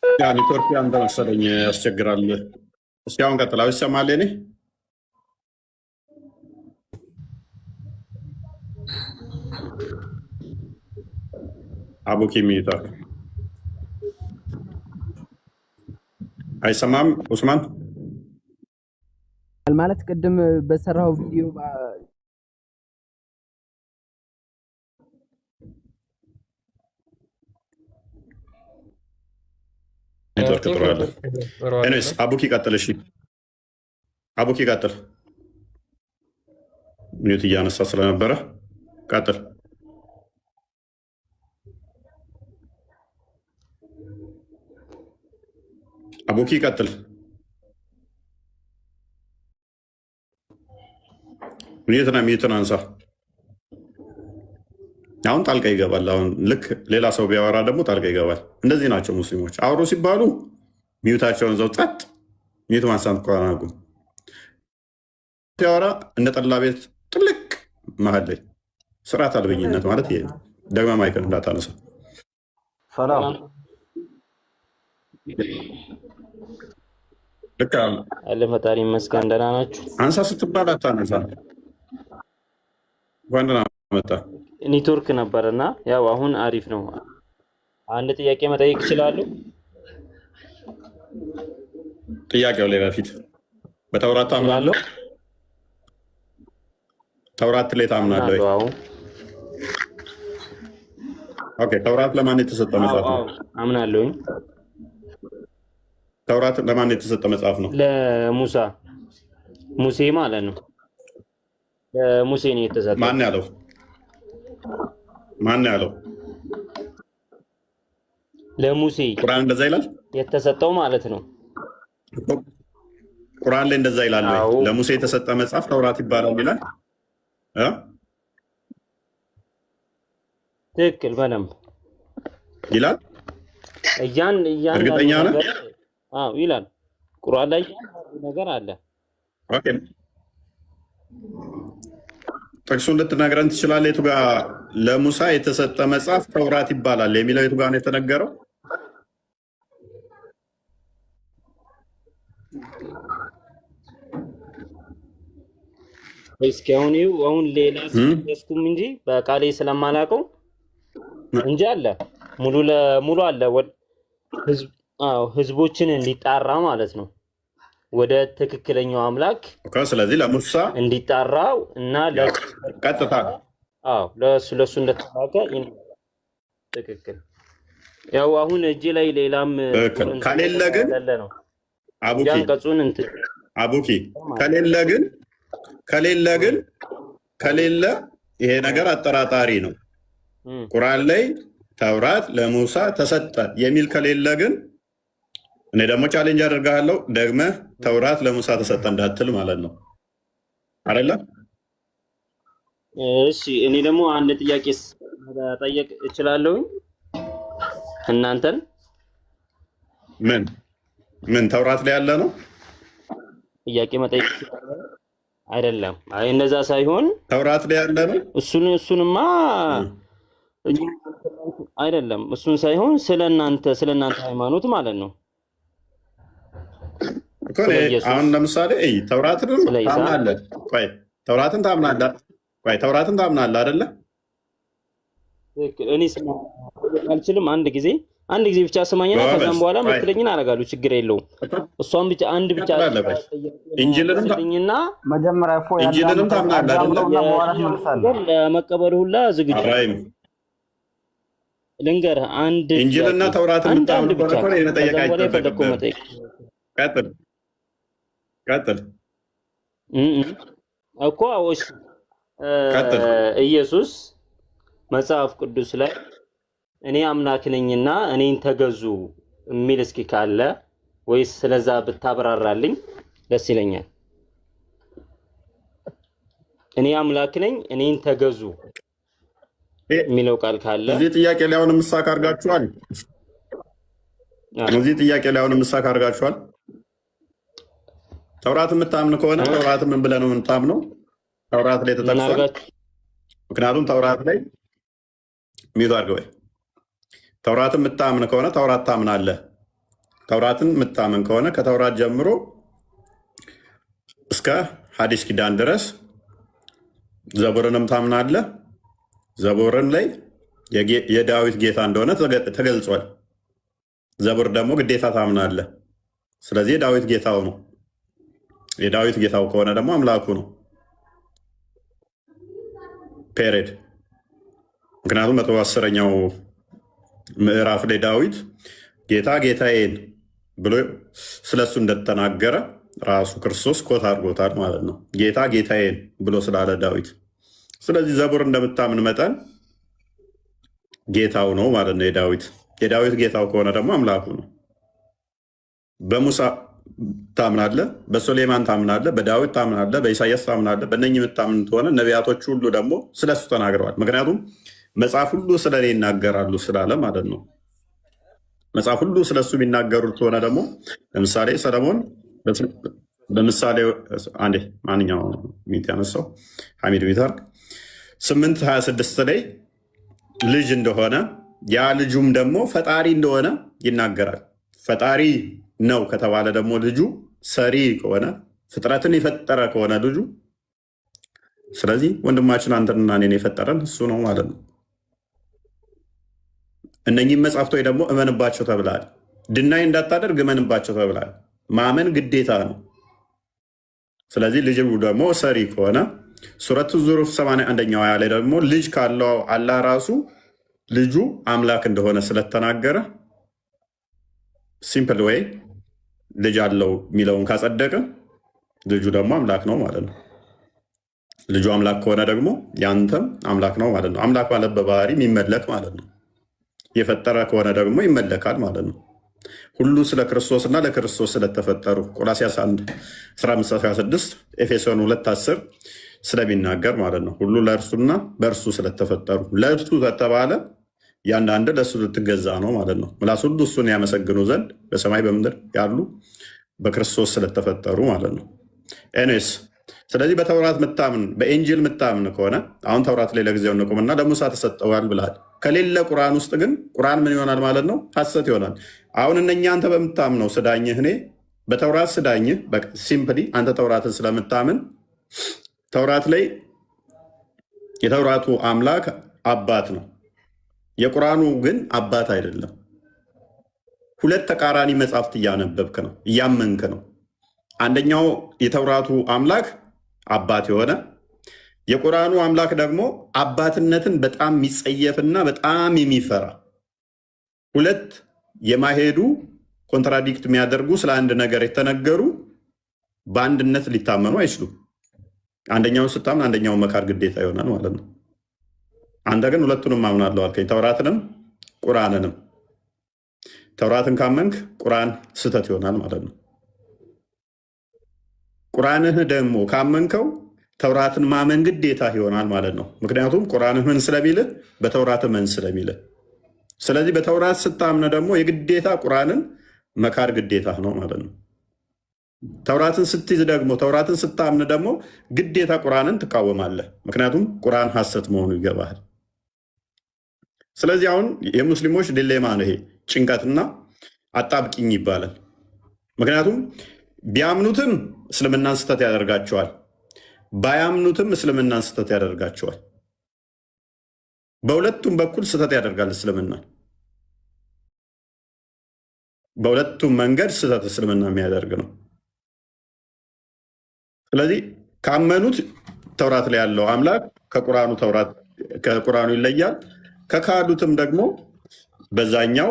ያ ኔትወርክ ያንተ መሰለኝ ያስቸግራል። እስኪ አሁን ቀጥላው። ይሰማል? እኔ አቡኪ ሚዩታል አይሰማም? ኡስማን ማለት ቅድም በሰራው ቪዲዮ ኔትወርክ ጥሩ አለ። ኤኒዌይስ አቡኪ ቀጥል። እሺ አቡኪ ቀጥል። ሚዩት እያነሳ ስለነበረ ቀጥል። አቡኪ ቀጥል። ሚዩትን አንሳ። አሁን ጣልቃ ይገባል። አሁን ልክ ሌላ ሰው ቢያወራ ደግሞ ጣልቃ ይገባል። እንደዚህ ናቸው ሙስሊሞች። አውሩ ሲባሉ ሚዩታቸውን ዘው ጸጥ። ሚዩት ማንሳት እንኳን አያውቁም። ሲያወራ እንደ ጠላ ቤት ጥልቅ መሀል ላይ ስርዓት አልበኝነት ማለት ይሄ። ደግመ ማይክን እንዳታነሳ። ሰላም ልክ አለ። ፈጣሪ ይመስገን። ደህና ናችሁ? አንሳ ስትባል አታነሳ። እንኳን ደህና መጣ። ኔትወርክ ነበርና ያው አሁን አሪፍ ነው። አንድ ጥያቄ መጠየቅ ይችላሉ? ጥያቄው ላይ በፊት በተውራት ታምናለህ? ተውራት ላይ ታምናለህ? ኦኬ። ተውራት ለማን የተሰጠ መጽሐፍ ነው? አምናለሁኝ። ተውራት ለማን የተሰጠ መጽሐፍ ነው? ለሙሳ ሙሴ ማለት ነው። ለሙሴ ነው የተሰጠው። ማን ያለው? ማን ያለው? ለሙሴ ቁርአን እንደዛ ይላል የተሰጠው ማለት ነው። ቁርአን ላይ እንደዛ ይላል ወይ? ለሙሴ የተሰጠ መጽሐፍ ተውራት ይባላል ይላል? ትክክል፣ በደንብ ይላል። እርግጠኛ ነህ? አዎ ይላል። ቁርአን ላይ ነገር አለ። ኦኬ፣ ጥቅሱን ልትነግረን ትችላለህ? የቱ ጋር ለሙሳ የተሰጠ መጽሐፍ ተውራት ይባላል የሚለው የቱ ጋር ነው የተነገረው? እስኪ አሁን ሌላ ስኩም እንጂ በቃሌ ስለማላውቀው እንጂ አለ፣ ሙሉ ለሙሉ አለ። ህዝቦችን እንዲጣራ ማለት ነው ወደ ትክክለኛው አምላክ። ስለዚህ ለሙሳ እንዲጣራ እና ቀጥታ ለሱ እንደተላከ ትክክል። ያው አሁን እጄ ላይ ሌላም ከሌለ ግን ነው አቡኪ ከሌለ ይሄ ነገር አጠራጣሪ ነው። ቁርአን ላይ ተውራት ለሙሳ ተሰጠ የሚል ከሌለ ግን እኔ ደግሞ ቻሌንጅ አደርጋለሁ፣ ደግመህ ተውራት ለሙሳ ተሰጠ እንዳትል ማለት ነው አይደለ? እሺ፣ እኔ ደግሞ አንድ ጥያቄ መጠየቅ እችላለሁ እናንተን? ምን ተውራት ላይ ያለ ነው ጥያቄ መጠየቅ አይደለም? አይ እንደዛ ሳይሆን ተውራት ላይ ያለ ነው። እሱንማ አይደለም፣ እሱን ሳይሆን ስለናንተ ሃይማኖት ማለት ነው። አሁን ለምሳሌ ተውራትን ታምናለህ? ተውራትን ታምናለህ አይደለ? እኔ አልችልም። አንድ ጊዜ ብቻ ስማኝና ከዛም በኋላ ምትለኝን አደርጋለሁ። ችግር የለውም። እሷን ብቻ ኢንጂልንም ታምናለህ አይደለ? ለመቀበል ሁላ ዝግጁ ልንገርህ። አንድ ኢንጂልና ተውራትን የምታምኑ ከሆነ የመጠየቅ አይጠበቅብህም። ቀጥል እኮ ኢየሱስ መጽሐፍ ቅዱስ ላይ እኔ አምላክ ነኝና እኔን ተገዙ የሚል እስኪ ካለ ወይስ ስለዛ ብታብራራልኝ ደስ ይለኛል። እኔ አምላክ ነኝ እኔን ተገዙ የሚለው ቃል ካለ እዚህ ጥያቄ ላይ አሁን ምሳክ አድርጋችኋል። ተውራት የምታምን ከሆነ ተውራት ምን ብለህ ነው የምታምነው? ተውራት ላይ ተጠቅሷል። ምክንያቱም ተውራት ላይ ሚቱ አድርገው ተውራትን የምታምን ከሆነ ተውራት ታምናለህ። ተውራትን የምታምን ከሆነ ከተውራት ጀምሮ እስከ ሐዲስ ኪዳን ድረስ ዘቡርንም ታምናለህ። ዘቡርን ላይ የዳዊት ጌታ እንደሆነ ተገልጿል። ዘቡር ደግሞ ግዴታ ታምናለህ። ስለዚህ የዳዊት ጌታው ነው። የዳዊት ጌታው ከሆነ ደግሞ አምላኩ ነው። ፔሬድ። ምክንያቱም 110ኛው ምዕራፍ ላይ ዳዊት ጌታ ጌታዬን ብሎ ስለሱ እንደተናገረ ራሱ ክርስቶስ ኮት አድርጎታል ማለት ነው። ጌታ ጌታዬን ብሎ ስላለ ዳዊት። ስለዚህ ዘቡር እንደምታምን መጠን ጌታው ነው ማለት ነው የዳዊት ጌታው ከሆነ ደግሞ አምላኩ ነው። በሙሳ ታምናለህ፣ በሱሌማን ታምናለህ፣ በዳዊት ታምናለህ፣ በኢሳያስ ታምናለህ። በእነኝህ የምታምን ከሆነ ነቢያቶች ሁሉ ደግሞ ስለሱ ተናግረዋል። ምክንያቱም መጽሐፍ ሁሉ ስለኔ ይናገራሉ ስላለ ማለት ነው። መጽሐፍ ሁሉ ስለሱ የሚናገሩት ከሆነ ደግሞ ለምሳሌ ሰለሞን በምሳሌ አንዴ ማንኛው ሚት ያነሳው ሐሚድ ሚታርክ 8:26 ላይ ልጅ እንደሆነ ያ ልጁም ደግሞ ፈጣሪ እንደሆነ ይናገራል። ፈጣሪ ነው ከተባለ ደግሞ ልጁ ሰሪ ከሆነ ፍጥረትን የፈጠረ ከሆነ ልጁ ስለዚህ ወንድማችን አንተንና እኔን የፈጠረን እሱ ነው ማለት ነው። እነኚህም መጽሐፍቶች ደግሞ እመንባቸው ተብላል። ድናይ እንዳታደርግ እመንባቸው ተብላል። ማመን ግዴታ ነው። ስለዚህ ልጅ ደግሞ ሰሪ ከሆነ ሱረቱ ዙሩፍ 81ኛው አያ ላይ ደግሞ ልጅ ካለው አላህ ራሱ ልጁ አምላክ እንደሆነ ስለተናገረ ሲምፕል ወይ ልጅ አለው የሚለውን ካጸደቀ ልጁ ደግሞ አምላክ ነው ማለት ነው። ልጁ አምላክ ከሆነ ደግሞ ያንተም አምላክ ነው ማለት ነው። አምላክ ማለት በባህሪ የሚመለክ ማለት ነው። የፈጠረ ከሆነ ደግሞ ይመለካል ማለት ነው። ሁሉ ስለ ክርስቶስና ለክርስቶስ ስለተፈጠሩ ቆላስይስ 1:15-16 ኤፌሶን 2:10 ስለሚናገር ማለት ነው። ሁሉ ለእርሱና በእርሱ ስለተፈጠሩ ለእርሱ ከተባለ ያንዳንድ ለእሱ ልትገዛ ነው ማለት ነው። ምላስ ሁሉ እሱን ያመሰግኑ ዘንድ በሰማይ በምድር ያሉ በክርስቶስ ስለተፈጠሩ ማለት ነው። ኤኒዌይስ ስለዚህ በተውራት ምታምን በኤንጅል ምታምን ከሆነ አሁን ተውራት ላይ ለጊዜው እንቁምና ለሙሳ ተሰጠዋል ብላል። ከሌለ ቁርአን ውስጥ ግን ቁርአን ምን ይሆናል ማለት ነው? ሐሰት ይሆናል። አሁን እነኛ አንተ በምታምነው ስዳኝህ፣ እኔ በተውራት ስዳኝህ። ሲምፕሊ አንተ ተውራትን ስለምታምን ተውራት ላይ የተውራቱ አምላክ አባት ነው፣ የቁርአኑ ግን አባት አይደለም። ሁለት ተቃራኒ መጽሐፍት እያነበብክ ነው፣ እያመንክ ነው። አንደኛው የተውራቱ አምላክ አባት የሆነ የቁርአኑ አምላክ ደግሞ አባትነትን በጣም የሚጸየፍና በጣም የሚፈራ ሁለት የማይሄዱ ኮንትራዲክት የሚያደርጉ ስለ አንድ ነገር የተነገሩ በአንድነት ሊታመኑ አይችሉም። አንደኛውን ስታምን አንደኛውን መካድ ግዴታ ይሆናል ማለት ነው። አንተ ግን ሁለቱንም አምናለሁ አልከኝ፣ ተውራትንም ቁርአንንም። ተውራትን ካመንክ ቁርአን ስህተት ይሆናል ማለት ነው። ቁርአንህ ደግሞ ካመንከው ተውራትን ማመን ግዴታ ይሆናል ማለት ነው። ምክንያቱም ቁርአንህ ምን ስለሚልህ በተውራት መን ስለሚልህ። ስለዚህ በተውራት ስታምነ ደግሞ የግዴታ ቁርአንን መካድ ግዴታ ነው ማለት ነው። ተውራትን ስትይዝ ደግሞ ተውራትን ስታምን ደግሞ ግዴታ ቁርአንን ትቃወማለህ። ምክንያቱም ቁርአን ሐሰት መሆኑ ይገባሃል። ስለዚህ አሁን የሙስሊሞች ዲሌማ ነው ይሄ፣ ጭንቀትና አጣብቂኝ ይባላል። ምክንያቱም ቢያምኑትም እስልምናን ስህተት ያደርጋቸዋል፣ ባያምኑትም እስልምናን ስህተት ያደርጋቸዋል። በሁለቱም በኩል ስህተት ያደርጋል እስልምና። በሁለቱም መንገድ ስህተት እስልምና የሚያደርግ ነው። ስለዚህ ካመኑት ተውራት ላይ ያለው አምላክ ከቁርአኑ ይለያል። ከካዱትም ደግሞ በዛኛው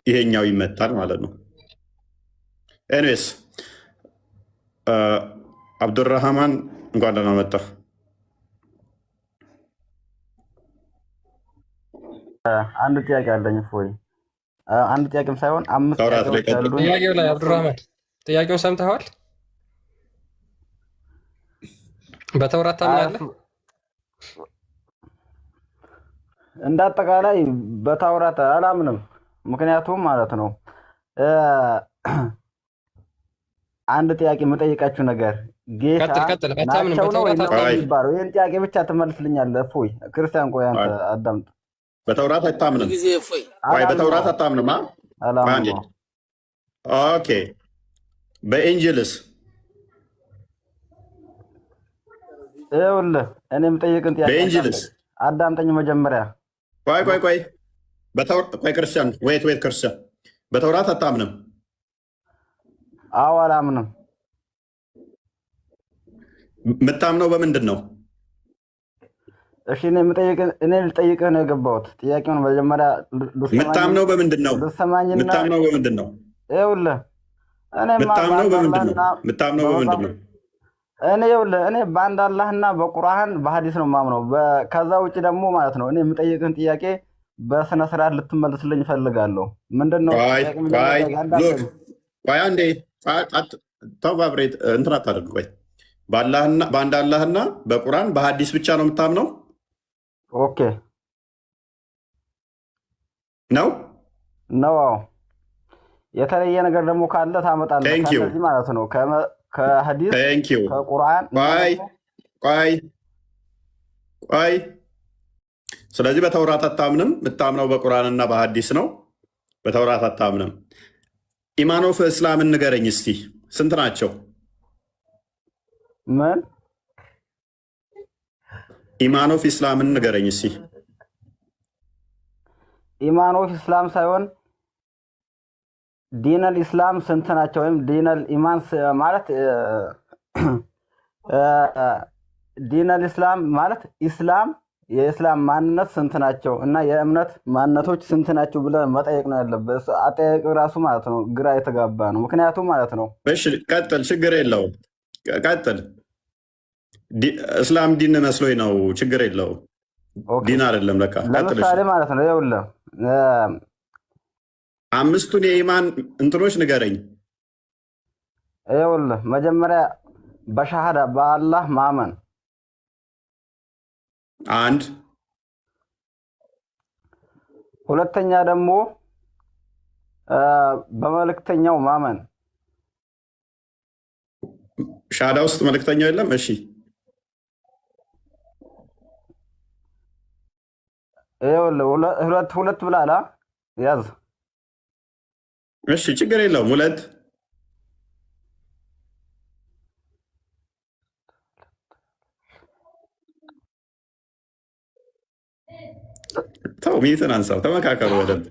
ይሄኛው ይመታል ማለት ነው። ኤኒዌይስ አብዱራህማን እንኳን ደህና መጣ። አንድ ጥያቄ አለኝ። እፎይ አንድ ጥያቄም ሳይሆን አምስት ጥያቄዎች አሉ። ጥያቄው ላይ አብዱራህማን ጥያቄውን ሰምተዋል? በተውራት ታምናለህ? እንደ አጠቃላይ በተውራት አላምንም። ምክንያቱም ማለት ነው አንድ ጥያቄ የምጠይቃችሁ ነገር ጌታ ናቸው ነው የሚባለው? ይህን ጥያቄ ብቻ ትመልስልኛለህ? እፎይ ክርስቲያን፣ ቆይ አንተ አዳምጥ። በተውራት አታምንም? በተውራት አታምንም? ኦኬ። በኤንጅልስ? ይኸውልህ እኔ የምጠይቅን ጥያቄ በኤንጅልስ አዳምጠኝ መጀመሪያ። ቆይ ክርስቲያን፣ ወይት ክርስቲያን፣ በተውራት አታምንም? አዎ አላምንም። የምታምነው በምንድን ነው? እሺ እኔ ልጠይቅህ ነው የገባሁት። ጥያቄውን መጀመሪያ የምታምነው በምንድን ነው? የምታምነው በምንድን ነው? ይኸውልህ የምታምነው በምንድን ነው? እኔ በአንድ አላህና በቁርአን በሐዲስ ነው የማምነው። ከዛ ውጭ ደግሞ ማለት ነው እኔ የምጠይቅህን ጥያቄ በስነ ስርዓት ልትመልስልኝ እፈልጋለሁ። ምንድን ነው? ቆይ አንዴ ተው፣ ቫብሬት እንትን አታደርግ። ቆይ በአንድ አላህና በቁርአን በሐዲስ ብቻ ነው የምታምነው? ኦኬ ነው። አዎ የተለየ ነገር ደግሞ ካለ ታመጣለህ። ከዚህ ማለት ነው ከሐዲስ ከቁርአን። ቆይ ስለዚህ በተውራት አታምንም? የምታምነው በቁርአንና በሐዲስ ነው። በተውራት አታምንም። ኢማኖፍ እስላምን ንገረኝ እስቲ፣ ስንት ናቸው? ምን ኢማን ኦፍ ኢስላምን ንገረኝ እስኪ። ኢማን ኦፍ ኢስላም ሳይሆን ዲነል ኢስላም ስንት ናቸው? ወይም ዲነል ኢማን ማለት ዲነል ኢስላም ማለት ኢስላም የኢስላም ማንነት ስንት ናቸው እና የእምነት ማንነቶች ስንት ናቸው ብለህ መጠየቅ ነው ያለብህ። አጠያየቅ ራሱ ማለት ነው ግራ የተጋባ ነው። ምክንያቱም ማለት ነው። እሺ ቀጥል፣ ችግር የለውም ቀጥል። እስላም ዲን መስሎኝ ነው፣ ችግር የለውም። ዲን አይደለም ለካ። ለምሳሌ ማለት ነው ይኸውልህ አምስቱን የኢማን እንትኖች ንገረኝ። ይኸውልህ መጀመሪያ በሻሃዳ በአላህ ማመን አንድ። ሁለተኛ ደግሞ በመልእክተኛው ማመን። ሻሃዳ ውስጥ መልእክተኛው የለም? እሺ ይኸውልህ ሁለት ብላላ ያዝ። እሺ ችግር የለውም። ሁለት ተው፣ ሚትን አንሳው። ተመካከሩ፣ በደንብ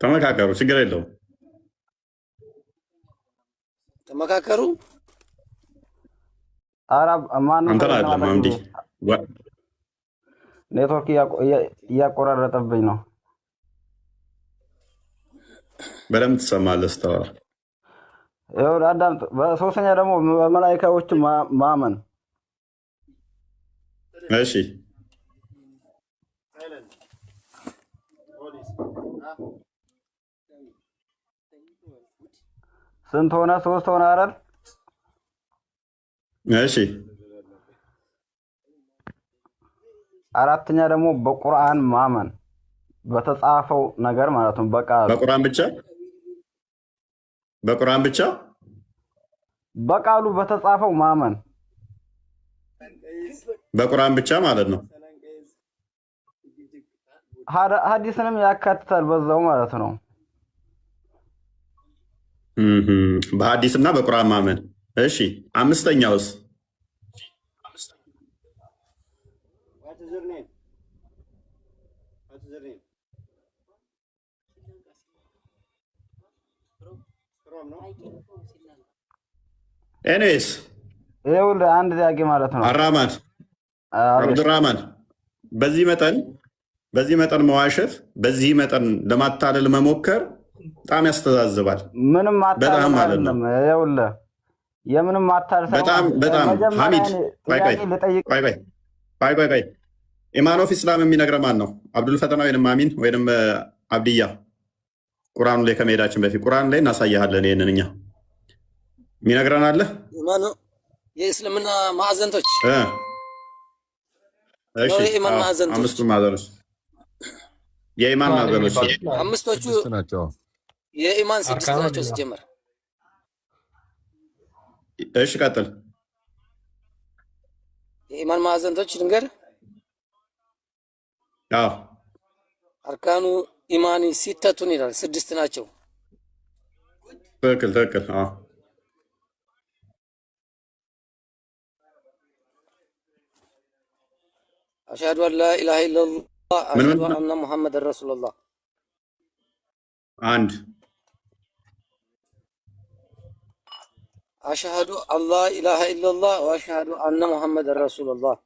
ተመካከሩ። ችግር የለውም። ተመካከሩ። አረብ ማን አንተን አይደለም አምዲ፣ ኔትወርክ እያቆራረጠብኝ ነው። በደንብ ትሰማለህ ስታወራ። ይኸውልህ አዳምጥ። በሶስተኛ ደግሞ በመላኢካዎች ማመን። እሺ ስንት ሆነ? ሶስት ሆነ አይደል? እሺ አራተኛ ደግሞ በቁርአን ማመን፣ በተጻፈው ነገር ማለት ነው። በቁርአን ብቻ በቁርአን ብቻ በቃሉ በተጻፈው ማመን፣ በቁርአን ብቻ ማለት ነው። ሐዲስንም ያካትታል በዛው ማለት ነው። በሐዲስና በቁርአን ማመን። እሺ አምስተኛውስ? ኤኒዌይስ ይኸውልህ አንድ ጥያቄ ማለት ነው። አራማን አብዱራህማን፣ በዚህ መጠን መዋሸት፣ በዚህ መጠን ለማታለል መሞከር በጣም ያስተዛዝባል። ምንም በጣም ማለት ነው። ይኸውልህ የምንም ማታለል በጣም ሐሚድ፣ ቆይ ኢማን ኦፍ ኢስላም የሚነግረን ማን ነው? አብዱልፈተና ወይንም አሚን ወይንም አብድያ? ቁርአኑ ላይ ከመሄዳችን በፊት ቁርአን ላይ እናሳያለን። ይሄንን እኛ የሚነግረን አለ። የእስልምና ማዕዘንቶች አምስቱ ማዕዘኖች የኢማን ማዕዘኖች አምስቶቹ የኢማን ስድስት ናቸው ሲጀመር። እሺ ቀጥል። የኢማን ማዕዘንቶች ልንገር። አርካኑ ኢማኒ ሲተቱን ይላል፣ ስድስት ናቸው። ትክክል። አሽሀዱ አን ላ ኢላሀ ኢለላህ አሽሀዱ አነ ሙሐመድን ረሱሉላህ። አንድ አሽሀዱ አን ላ ኢላሀ ኢለላህ ወአሽሀዱ አነ ሙሐመድን ረሱሉላህ።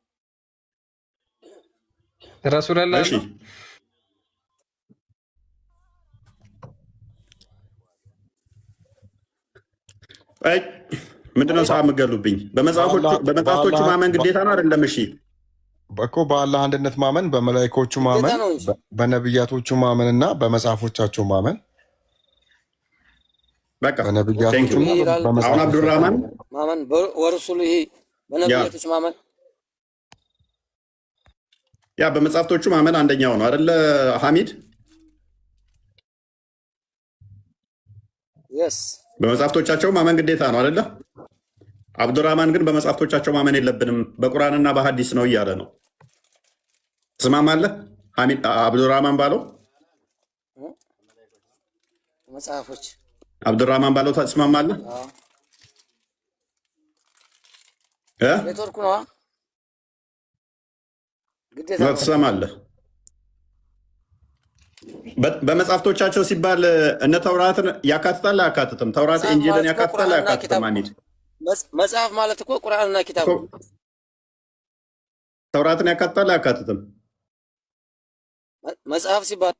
ረሱላላህ ምንድነው ሰው የምገሉብኝ? በመጽሐፎቹ ማመን ግዴታ ነው አይደለም? እሺ እኮ በአላህ አንድነት ማመን፣ በመላኢኮቹ ማመን፣ በነቢያቶቹ ማመን እና በመጽሐፎቻቸው ማመን። በቃ በነቢያቶቹ አሁን አብዱራህማን ማመን፣ ወረሱሉሂ በነቢያቶች ማመን፣ ያ በመጽሐፍቶቹ ማመን አንደኛው ነው አይደለ ሐሚድ? በመጽሐፍቶቻቸው ማመን ግዴታ ነው አይደለ? አብዱራህማን ግን በመጽሐፍቶቻቸው ማመን የለብንም በቁርአንና በሐዲስ ነው እያለ ነው። ትስማማለህ ሐሚድ? አብዱራህማን ባለው መጽሐፎች አብዱራህማን ባለው ትስማማለህ? ኔትወርኩ ነው ግዴታ ነው። ትሰማለህ? በመጽሐፍቶቻቸው ሲባል እነ ተውራትን ያካትታል አያካትትም? ተውራት ኢንጂልን ያካትታል አያካትትም? አንሂድ መጽሐፍ ማለት እኮ ቁርአንና ኪታብ ነው። ተውራትን ያካትታል አያካትትም? መጽሐፍ ሲባል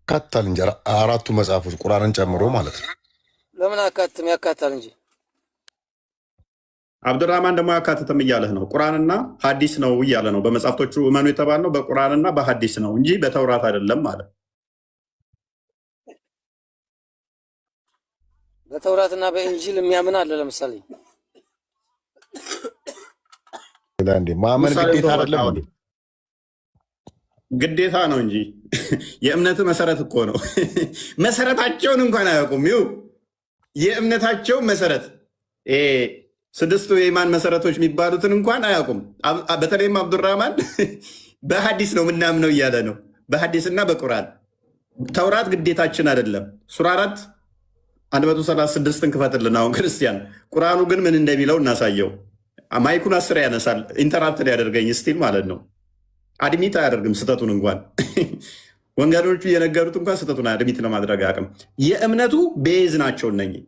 ያካትታል እንጂ አራቱ መጽሐፎች ቁርአንን ጨምሮ ማለት ነው። ለምን አካትትም? ያካትታል እንጂ። አብዱራህማን ደግሞ ያካትትም እያለህ ነው። ቁርአንና ሐዲስ ነው እያለ ነው። በመጽሐፍቶቹ እመኑ የተባልነው በቁርአንና በሐዲስ ነው እንጂ በተውራት አይደለም ማለት። በተውራትና በኢንጂል የሚያምን አለ። ለምሳሌ ማመን ግዴታ አይደለም። ግዴታ ነው እንጂ የእምነት መሰረት እኮ ነው። መሰረታቸውን እንኳን አያውቁም። ይኸው የእምነታቸው መሰረት ስድስቱ የኢማን መሰረቶች የሚባሉትን እንኳን አያውቁም። በተለይም አብዱራህማን በሐዲስ ነው ምናምነው እያለ ነው። በሐዲስና በቁርአን ተውራት ግዴታችን አይደለም። ሱራ 4 136ን ክፈትልን አሁን ክርስቲያን። ቁርአኑ ግን ምን እንደሚለው እናሳየው። ማይኩን 10 ያነሳል። ኢንተራፕት ሊያደርገኝ ስቲል ማለት ነው። አድሚት አያደርግም ስተቱን እንኳን ወንጌሎቹ የነገሩት እንኳን ስተቱን አድሚት ለማድረግ አቅም የእምነቱ ቤዝ ናቸው እነኚህ።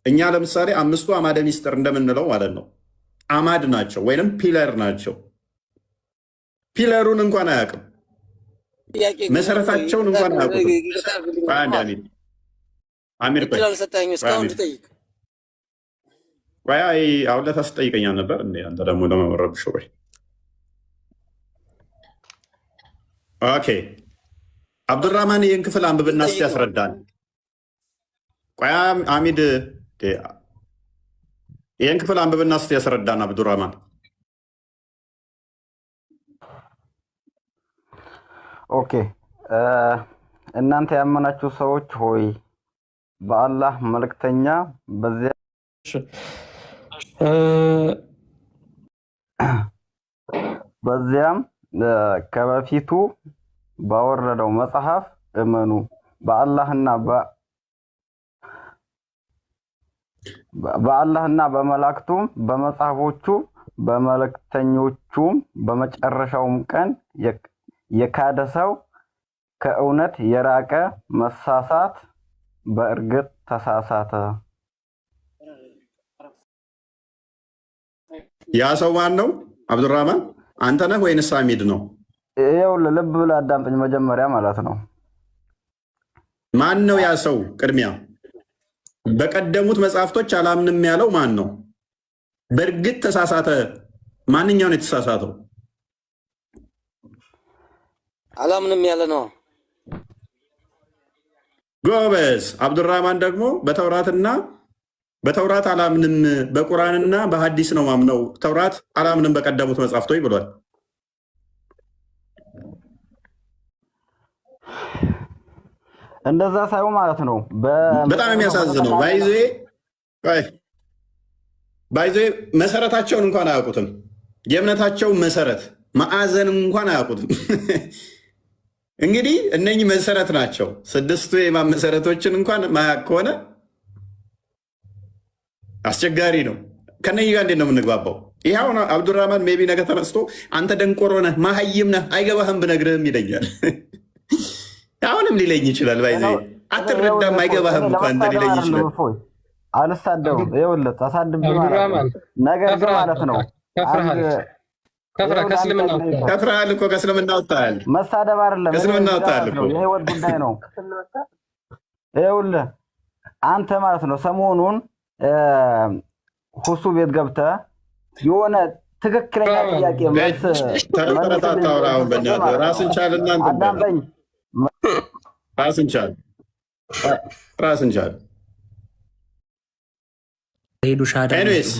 እኛ ለምሳሌ 5ቱ አማደ ሚስጥር እንደምንለው ማለት ነው አማድ ናቸው ወይንም ፒለር ናቸው። ፒለሩን እንኳን አያውቅም። መሰረታቸውን እንኳን አያውቁም። አሚር ቆይ አሁን ለታስጠይቀኛል ነበር አንተ ደግሞ ለመረብሽ ወይ ኦኬ አብዱራህማን ይህን ክፍል አንብብና እስኪ ያስረዳል። ቆይ አሚድ ይህን ክፍል አንብብና እስኪ ያስረዳን አብዱራህማን። ኦኬ እናንተ ያመናችሁ ሰዎች ሆይ በአላህ መልእክተኛ በዚያም ከበፊቱ ባወረደው መጽሐፍ እመኑ። በአላህና በመላእክቱም በመጽሐፎቹ በመልእክተኞቹም በመጨረሻውም ቀን የካደ ሰው ከእውነት የራቀ መሳሳት በእርግጥ ተሳሳተ። ያ ሰው ማን ነው? አብዱራህማን አንተ ነህ ወይንስ አሚድ ነው? ይኸውልህ ልብ ብለህ አዳምጠኝ መጀመሪያ ማለት ነው። ማን ነው ያ ሰው? ቅድሚያ በቀደሙት መጽሐፍቶች አላምንም ያለው ማን ነው? በእርግጥ ተሳሳተ። ማንኛው ነው የተሳሳተው? አላምንም ያለ ነው። ጎበዝ። አብዱራህማን ደግሞ በተውራት አላምንም፣ በቁርአንና በሐዲስ ነው ማምነው። ተውራት አላምንም በቀደሙት መጽሐፍቶች ብሏል። እንደዛ ሳይሆን ማለት ነው። በጣም የሚያሳዝነው ባይዜ መሰረታቸውን እንኳን አያውቁትም። የእምነታቸው መሰረት ማዕዘን እንኳን አያውቁትም። እንግዲህ እነኚህ መሰረት ናቸው። 6ቱ የኢማን መሰረቶችን እንኳን ማያውቅ ከሆነ አስቸጋሪ ነው። ከነኚህ ጋር እንዴት ነው የምንግባባው? ይህ አሁን አብዱራህማን ሜይ ቢ ነገ ተነስቶ አንተ ደንቆሮ ነህ፣ መሀይም ነህ፣ አይገባህም ብነግርህም ይለኛል። አሁንም ሊለኝ ይችላል። ባይዜ አትረዳም፣ አይገባህም እኮ አንተ ሊለኝ ይችላል። አልሳደብም። ይኸውልህ ታሳድብ ነገር ግን ማለት ነው ከፍረሃል እኮ ከእስልምና ወጥተሃል። መሳደብ አይደለም ከእስልምና ወጥተሃል እኮ የህይወት ጉዳይ ነው። ይኸውልህ አንተ ማለት ነው ሰሞኑን ሁሱ ቤት ገብተህ የሆነ ትክክለኛ ጥያቄ መልስ ተረታታውራውን በእናትህ ራስን ቻልና አዳምጠኝ። ራስን ቻል ኤኒዌይስ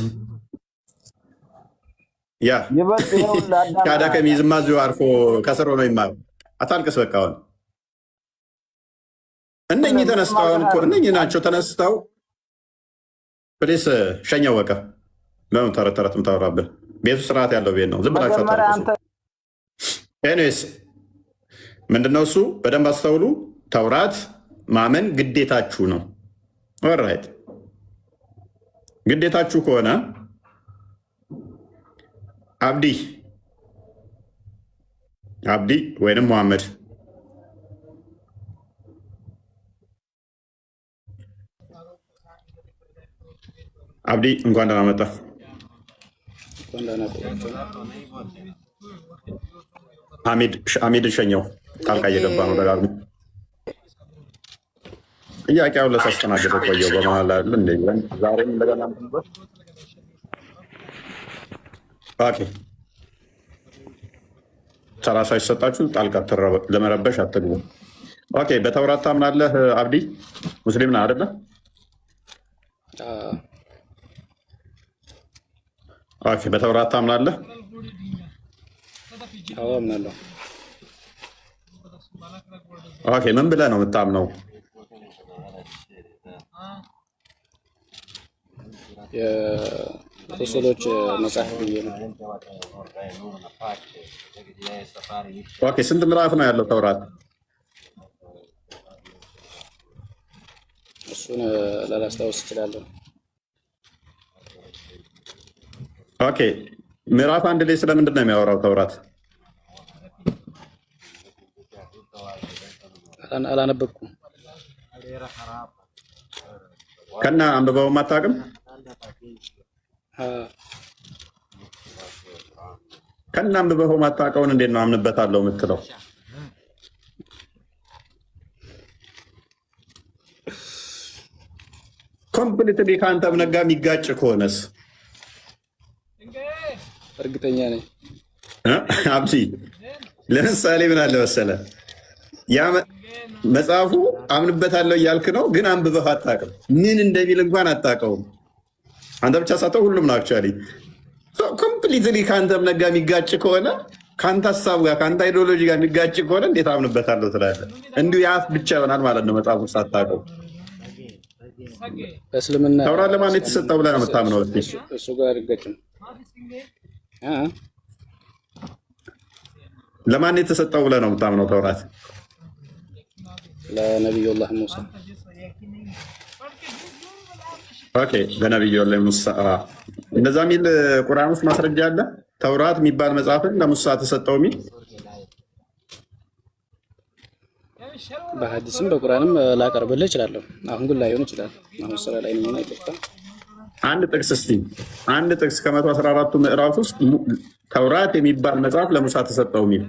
ያ ሻዳ ከሚይዝማ እዚሁ አርፎ ከስሮ ነው ይማሩ። አታልቅስ በቃ። አሁን እነኚህ ተነስተው አሁን እኮ እነኚህ ናቸው ተነስተው ፕሊስ ሸኛው በቃ። ለምን ተረት ተረት የምታወራብን? ቤቱ ስርዓት ያለው ቤት ነው። ዝም ብላችሁ አታልቅሱ። ኤኒዌይስ ምንድነው እሱ? በደንብ አስተውሉ። ተውራት ማመን ግዴታችሁ ነው። ኦልራይት ግዴታችሁ ከሆነ አብዲ ወይንም መሐመድ አብዲ እንኳን ደህና መጣ። ሐሚድ ሸኘው ጣልቃ እየገባ ነው ደጋግሞ ጥያቄውን ለሳስተናገደ ቆየው በመሀል አለ እንደ ዛሬም እንደገና ኦኬ ተራ ሳይሰጣችሁ ጣልቃ ለመረበሽ አትግቡ። ኦኬ በተውራት ታምናለህ አብዲ? ሙስሊም ነህ አይደለ? ኦኬ በተውራት ታምናለህ? አዎ አምናለሁ። ኦኬ ምን ብለህ ነው የምታምነው? የረሱሎች መጽሐፍ ብዬ ነው። ኦኬ ስንት ምዕራፍ ነው ያለው ተውራት? እሱን ላላስታውስ እችላለሁ። ኦኬ ምዕራፍ 1 ላይ ስለምንድን ነው የሚያወራው ተውራት? አላነበብኩም። ከና አንብበውም አታውቅም? ከና አንብበው ማታውቀውን እንዴት ነው አምንበታለሁ የምትለው? ኮምፕሊትሊ ከአንተ እምነት ጋር የሚጋጭ ከሆነስ? እርግጠኛ ነኝ አብዲ ለምሳሌ ምን አለ መሰለህ ያ መጽሐፉ አምንበታለሁ እያልክ ነው፣ ግን አንብበህ አታውቅም። ምን እንደሚል እንኳን አታውቀውም። አንተ ብቻ ሳተው ሁሉም ነው አክቹዋሊ ኮምፕሊትሊ ከአንተ እምነት ጋር የሚጋጭ ከሆነ ከአንተ ሀሳብ ጋር ከአንተ አይዲዮሎጂ ጋር የሚጋጭ ከሆነ እንዴት አምንበታለሁ ትላለህ? እንዲሁ የአፍ ብቻ ይሆናል ማለት ነው መጽሐፉ ሳታውቀው። በእስልምና ተውራት ለማን የተሰጠው ብለህ ነው የምታምነው? እሱ ጋር አይጋጭም። ለማን የተሰጠው ብለህ ነው የምታምነው ተውራት? ለነቢዩላህ ሙሳ። ኦኬ ለነቢዩላህ ሙሳ እንደዛ የሚል ቁርአን ውስጥ ማስረጃ አለ? ተውራት የሚባል መጽሐፍን ለሙሳ ተሰጠው የሚል በሐዲስም በቁርአንም ላቀርብልህ እችላለሁ። አሁን ግን ላይሆን ይችላል። አሁን ስራ ላይ ነው ይቅርታ። አንድ ጥቅስ እስቲ አንድ ጥቅስ ከ114ቱ ምዕራፍ ውስጥ ተውራት የሚባል መጽሐፍ ለሙሳ ተሰጠው የሚል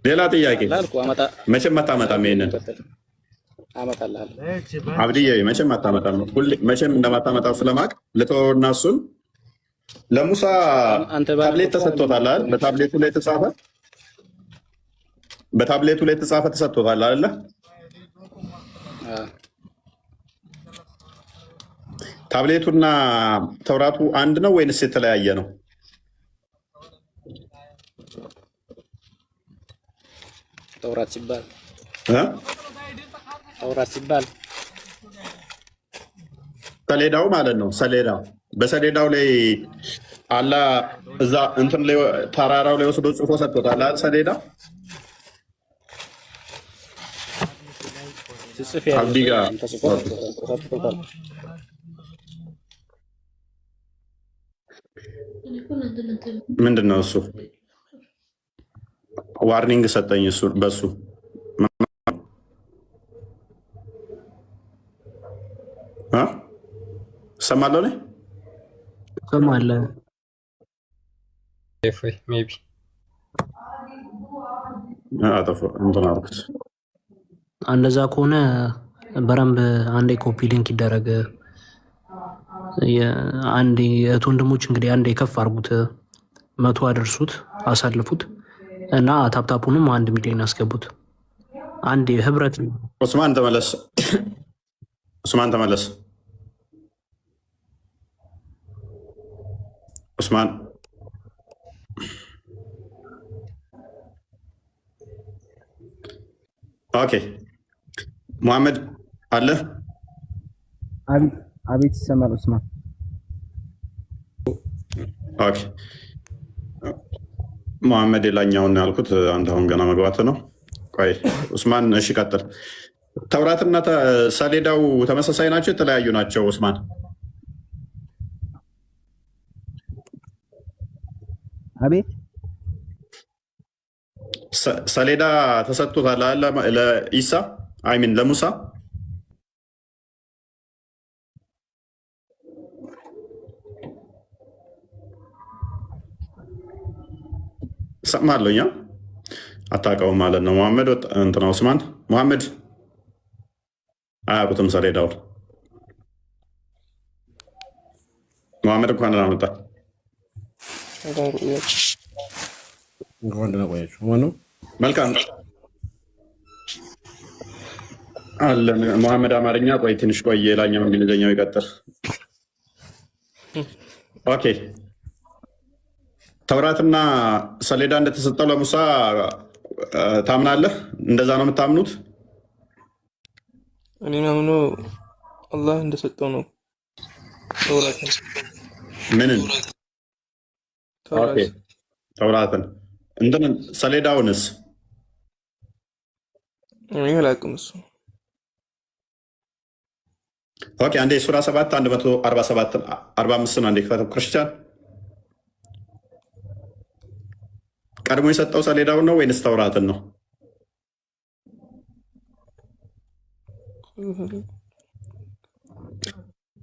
ሌላ ጥያቄ መቼም አታመጣም። ይሄንን አብድዬ መቼም አታመጣም። መቼም እንደማታመጣው ስለማቅ ልተወውና እሱን ለሙሳ ታብሌት ተሰጥቶታል አይደል? በታብሌቱ ላይ የተጻፈ ተሰጥቶታል አይደለ? ታብሌቱና ተውራቱ አንድ ነው ወይንስ የተለያየ ነው? ተውራት ሲባል ሰሌዳው ማለት ነው። ሰሌዳው በሰሌዳው ላይ አላህ እዛ እንትን ላይ ተራራው ላይ ወስዶ ጽፎ ሰጥቶታል አይደል? ሰሌዳ አብዲ ጋር ምንድን ነው እሱ? ዋርኒንግ ሰጠኝ እሱ በሱ ሰማለሁ ላይ ሰማለህ ሜይ ቢ እንትን አልኩት። እንደዛ ከሆነ በረንብ አንዴ ኮፒ ሊንክ ይደረግ። አንዴ እህት ወንድሞች እንግዲህ አንዴ ከፍ አድርጉት፣ 100 አድርሱት፣ አሳልፉት እና ታፕታፑንም 1 ሚሊዮን ያስገቡት። አንዴ ህብረት ኡስማን ተመለስ፣ ኡስማን ተመለስ፣ ኡስማን ኦኬ። ሙሐመድ አለ? አቤት ይሰማል ኡስማን። ኦኬ ሙሐመድ ሌላኛውን ያልኩት አንተ አሁን ገና መግባት ነው። ቆይ ኡስማን እሺ ቀጥል። ተውራትና ሰሌዳው ተመሳሳይ ናቸው የተለያዩ ናቸው? ኡስማን አቤት ሰሌዳ ተሰጥቶታል ለኢሳ አይሚን ለሙሳ? ሰማለኛ አታውቀውም ማለት ነው። መሐመድ እንትና ኡስማን መሐመድ አያውቁትም ሰሌዳውን። መሐመድ እንኳን አመጣ መልካም አለን። መሐመድ አማርኛ ቆይ ትንሽ ቆይ፣ ሌላኛው እንግሊዝኛው ይቀጥል። ኦኬ ተውራትና ሰሌዳ እንደተሰጠው ለሙሳ ታምናለህ? እንደዛ ነው የምታምኑት? እኔ ማምነው አላህ እንደሰጠው ነው። ተውራትን ምንን? ተውራትን እንትን ሰሌዳውንስ? እኔ አላውቅም እሱ። ኦኬ አንዴ ሱራ 7 147 45 አንዴ ክፈተው ክርስቲያን። ቀድሞ የሰጠው ሰሌዳውን ነው ወይንስ ተውራትን ነው?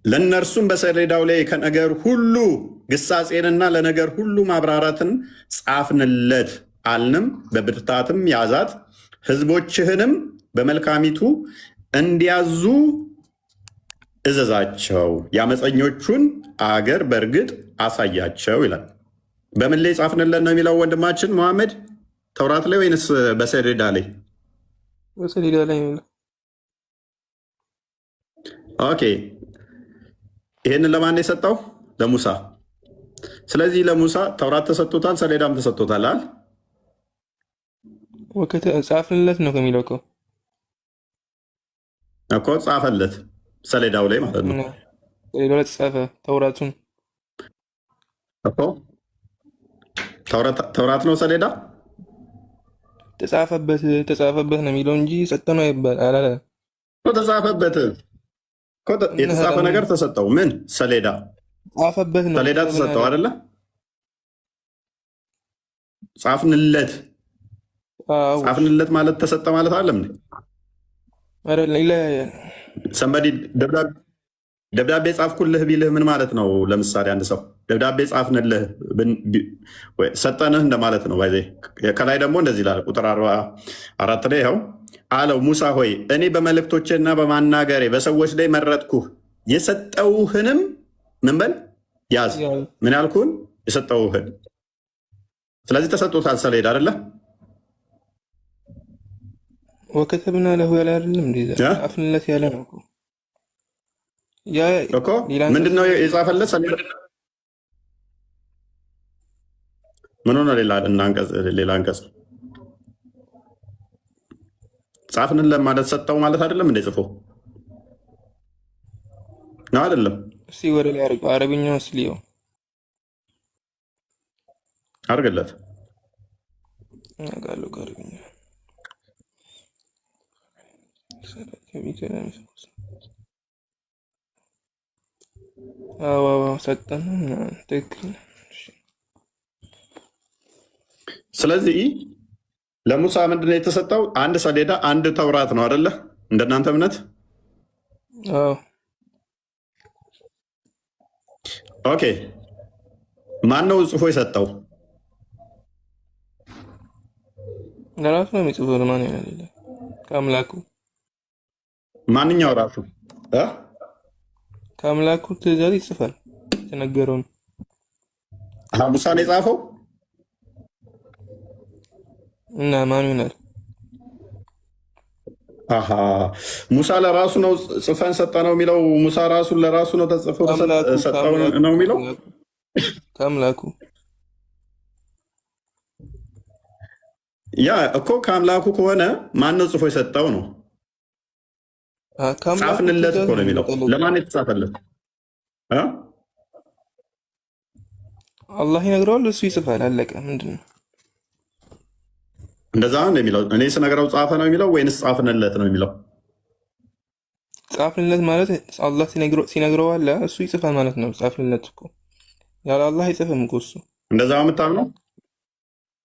ለእነርሱም በሰሌዳው ላይ ከነገር ሁሉ ግሳጼንና ለነገር ሁሉ ማብራራትን ጻፍንለት አልንም። በብርታትም ያዛት፣ ህዝቦችህንም በመልካሚቱ እንዲያዙ እዘዛቸው፣ የአመፀኞቹን አገር በእርግጥ አሳያቸው ይላል። በምን ላይ ጻፍንለት ነው የሚለው ወንድማችን መሐመድ? ተውራት ላይ ወይንስ በሰሌዳ ላይ? በሰሌዳ ላይ ነው። ኦኬ ይህንን ለማን የሰጠው? ለሙሳ። ስለዚህ ለሙሳ ተውራት ተሰጥቶታል፣ ሰሌዳም ተሰጥቶታል አይደል? ጻፍንለት ነው ከሚለው እኮ ጻፈለት ሰሌዳው ላይ ማለት ነው። ሰሌዳው ላይ ተጻፈ ተውራቱን እኮ ተውራት ነው ሰሌዳ ተጻፈበት ነው የሚለው እንጂ ሰጠ ነው አይባል። ተጻፈበት የተጻፈ ነገር ተሰጠው። ምን ሰሌዳ ጻፈበት ነው። ሰሌዳ ተሰጠው አይደለ? ጻፍንለት ጻፍንለት ማለት ተሰጠ ማለት አይደለም እንዴ? ሰንበዲ ደብዳቤ ጻፍኩልህ ቢልህ ምን ማለት ነው? ለምሳሌ አንድ ሰው ደብዳቤ ጻፍንልህ ሰጠንህ እንደማለት ነው። ባይዜ ከላይ ደግሞ እንደዚህ ይላል ቁጥር 44 ላይ ይኸው አለው ሙሳ ሆይ እኔ በመልእክቶችና በማናገሬ በሰዎች ላይ መረጥኩህ፣ የሰጠውህንም ምን በል ያዝ። ምን ያልኩህን? የሰጠውህን። ስለዚህ ተሰጥቶታል ሰሌዳ አይደለ? ወከተብና ለሁ ያለ አይደለም እንዴ? ጻፍንለት ያለ ነው እኮ። ምንድነው የጻፈለት ሰሌዳ? ምን ሆነ? ሌላ አንቀጽ ጻፍንለት ማለት ሰጠው ማለት አይደለም እንዴ? ጽፎ ነው አይደለም? እስቲ ወደ ላይ አርገው፣ አረብኛው እስሊዮ አርገለት ያጋሉ አረብኛ ሰጠን። ትክክል። ስለዚህ ለሙሳ ምንድነው የተሰጠው? አንድ ሰሌዳ፣ አንድ ተውራት ነው አይደለ? እንደናንተ እምነት። ኦኬ ማን ነው ጽፎ የሰጠው? ለራሱ ነው የሚጽፈው። ለማን ያለ? ከአምላኩ። ማንኛው ራሱ ከአምላኩ ትእዛዝ ይጽፋል የተነገረውን። ሙሳ ነው የጻፈው እና ማን ይሆናል? ሙሳ ለራሱ ነው ጽፈን ሰጠ ነው የሚለው። ሙሳ ራሱ ለራሱ ነው ተጽፎ ሰጠው ነው የሚለው። ከአምላኩ ያ እኮ ከአምላኩ ከሆነ ማን ነው ጽፎ የሰጠው ነው? ጻፍንለት እኮ ነው የሚለው። ለማን የተጻፈለት? አላህ ይነግረዋል፣ እሱ ይጽፋል። አለቀ። ምንድን ነው እንደዛ ነው የሚለው? እኔ ስነግረው ጻፈ ነው የሚለው ወይንስ ጻፍንለት ነው የሚለው? ጻፍንለት ማለት አላህ ሲነግረው አለ እሱ ይጽፋል ማለት ነው። ጻፍንለት እኮ ያለ አላህ አይጽፍም እኮ እሱ። እንደዛ የምታምነው?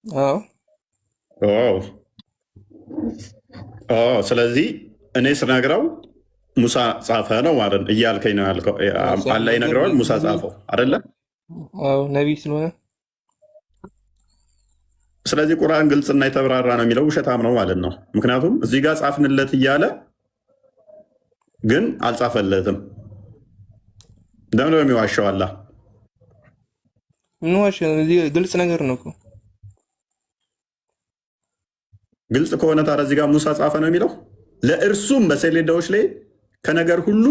አዎ። ስለዚህ እኔ ስነግረው ሙሳ ጻፈ ነው ማለት እያልከኝ ነው ያልከው። አላህ ይነግረዋል፣ ሙሳ ጻፈው አይደለ? አዎ ነቢይ ስለሆነ። ስለዚህ ቁርአን ግልጽና የተብራራ ነው የሚለው ውሸታም ነው ማለት ነው። ምክንያቱም እዚህ ጋር ጻፍንለት እያለ ግን አልጻፈለትም። ለምን ነው የሚዋሸው? አላህ ምን ዋሸው? ግልጽ ነገር ነው እኮ። ግልጽ ከሆነ ታዲያ እዚህ ጋር ሙሳ ጻፈ ነው የሚለው። ለእርሱም በሰሌዳዎች ላይ ከነገር ሁሉ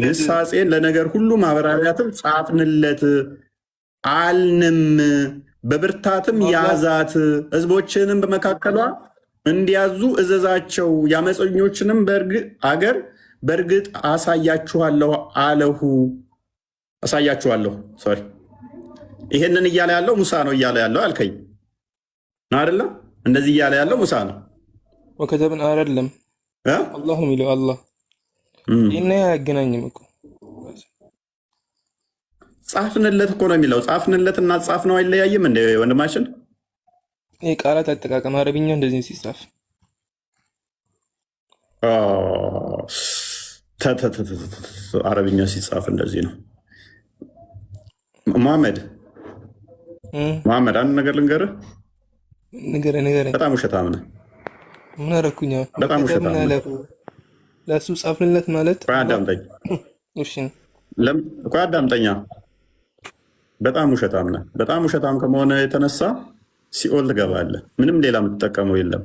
ግሳጼን ለነገር ሁሉ ማብራሪያትም ጻፍንለት አልንም፣ በብርታትም ያዛት፣ ህዝቦችንም በመካከሏ እንዲያዙ እዘዛቸው፣ የአመፀኞችንም አገር በእርግጥ አሳያችኋለሁ አለሁ። አሳያችኋለሁ ሶሪ ይሄንን እያለ ያለው ሙሳ ነው እያለ ያለው አልከኝ አይደለ? እንደዚህ እያለ ያለው ሙሳ ነው። ወከተብን አይደለም አላህ ነው የሚለው። አላህ ይሄን አያገናኝም እኮ። ጻፍንለት እኮ ነው የሚለው። ጻፍንለት እና ጻፍ ነው አይለያይም እንደ ወንድማችን። ይሄ ቃላት አጠቃቀም አረብኛ እንደዚህ ሲጻፍ አረብኛ ሲጻፍ እንደዚህ ነው። መሐመድ አንድ ነገር ልንገርህ። ንገረኝ። በጣም ውሸታም ነህ። ምን አደረኩኝ? በጣም ውሸታም ነህ። ለእሱ ጻፍንለት ማለት አዳምጠኝ። እሺ ቆይ አዳምጠኛ። በጣም ውሸታም ነህ። በጣም ውሸታም ከመሆነ የተነሳ ሲኦል ትገባለህ። ምንም ሌላ የምትጠቀመው የለም።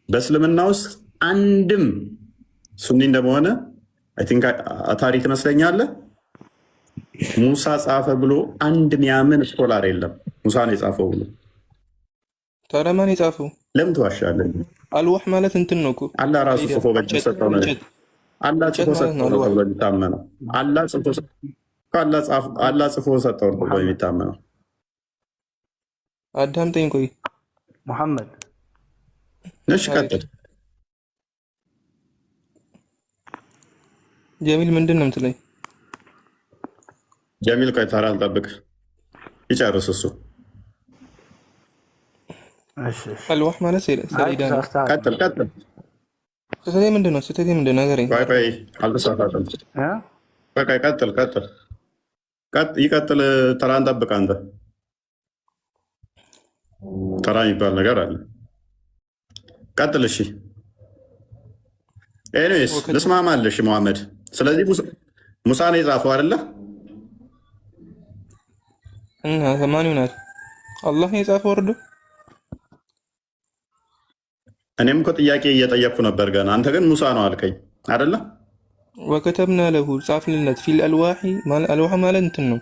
በእስልምና ውስጥ አንድም ሱኒ እንደመሆነ አይ ቲንክ ታሪክ ይመስለኛል ሙሳ ጻፈ ብሎ አንድ ሚያምን ስኮላር የለም። ሙሳ ነው የጻፈው ብሎ። ታዲያ ማን የጻፈው? ለምን ትዋሻለህ? አልዋህ ማለት እንትን ነው እኮ አላህ ራሱ ጽፎ በእጅ ሰጠው ነው። አላህ ጽፎ ሰጠው ነው ተብሎ የሚታመነው። አላህ ጽፎ ሰጠው ነው ተብሎ የሚታመነው። አዳምጠኝ ቆይ መሐመድ። እሺ ቀጥል። ጀሚል ምንድን ነው የምትለኝ? ጀሚል ቆይ ተራ እንጠብቅ ይጨርስ እሱ። አልዋህ ማለት ሰሌዳ ነው። ቀጥል። ስህተቴ ምንድን ነው? ንገረኝ። ቆይ አልተሳሳተም። ቆይ ቀጥል። ይቀጥል። ተራ እንጠብቅ። አንተ ተራ የሚባል ነገር አለ። ቀጥል። እሺ ኤኒዌይስ ልስማማለሽ መሐመድ። ስለዚህ ሙሳ ነው የጻፈው አይደለ? እና ማን ይሆናል? አላህ ነው የጻፈው ወርዶ። እኔም እኮ ጥያቄ እየጠየቅኩ ነበር ገና። አንተ ግን ሙሳ ነው አልከኝ አይደለ? ወከተብና ለሁ ጻፍንለት ፊል አልዋሂ ማለት አልዋህ ማለት እንትን ነው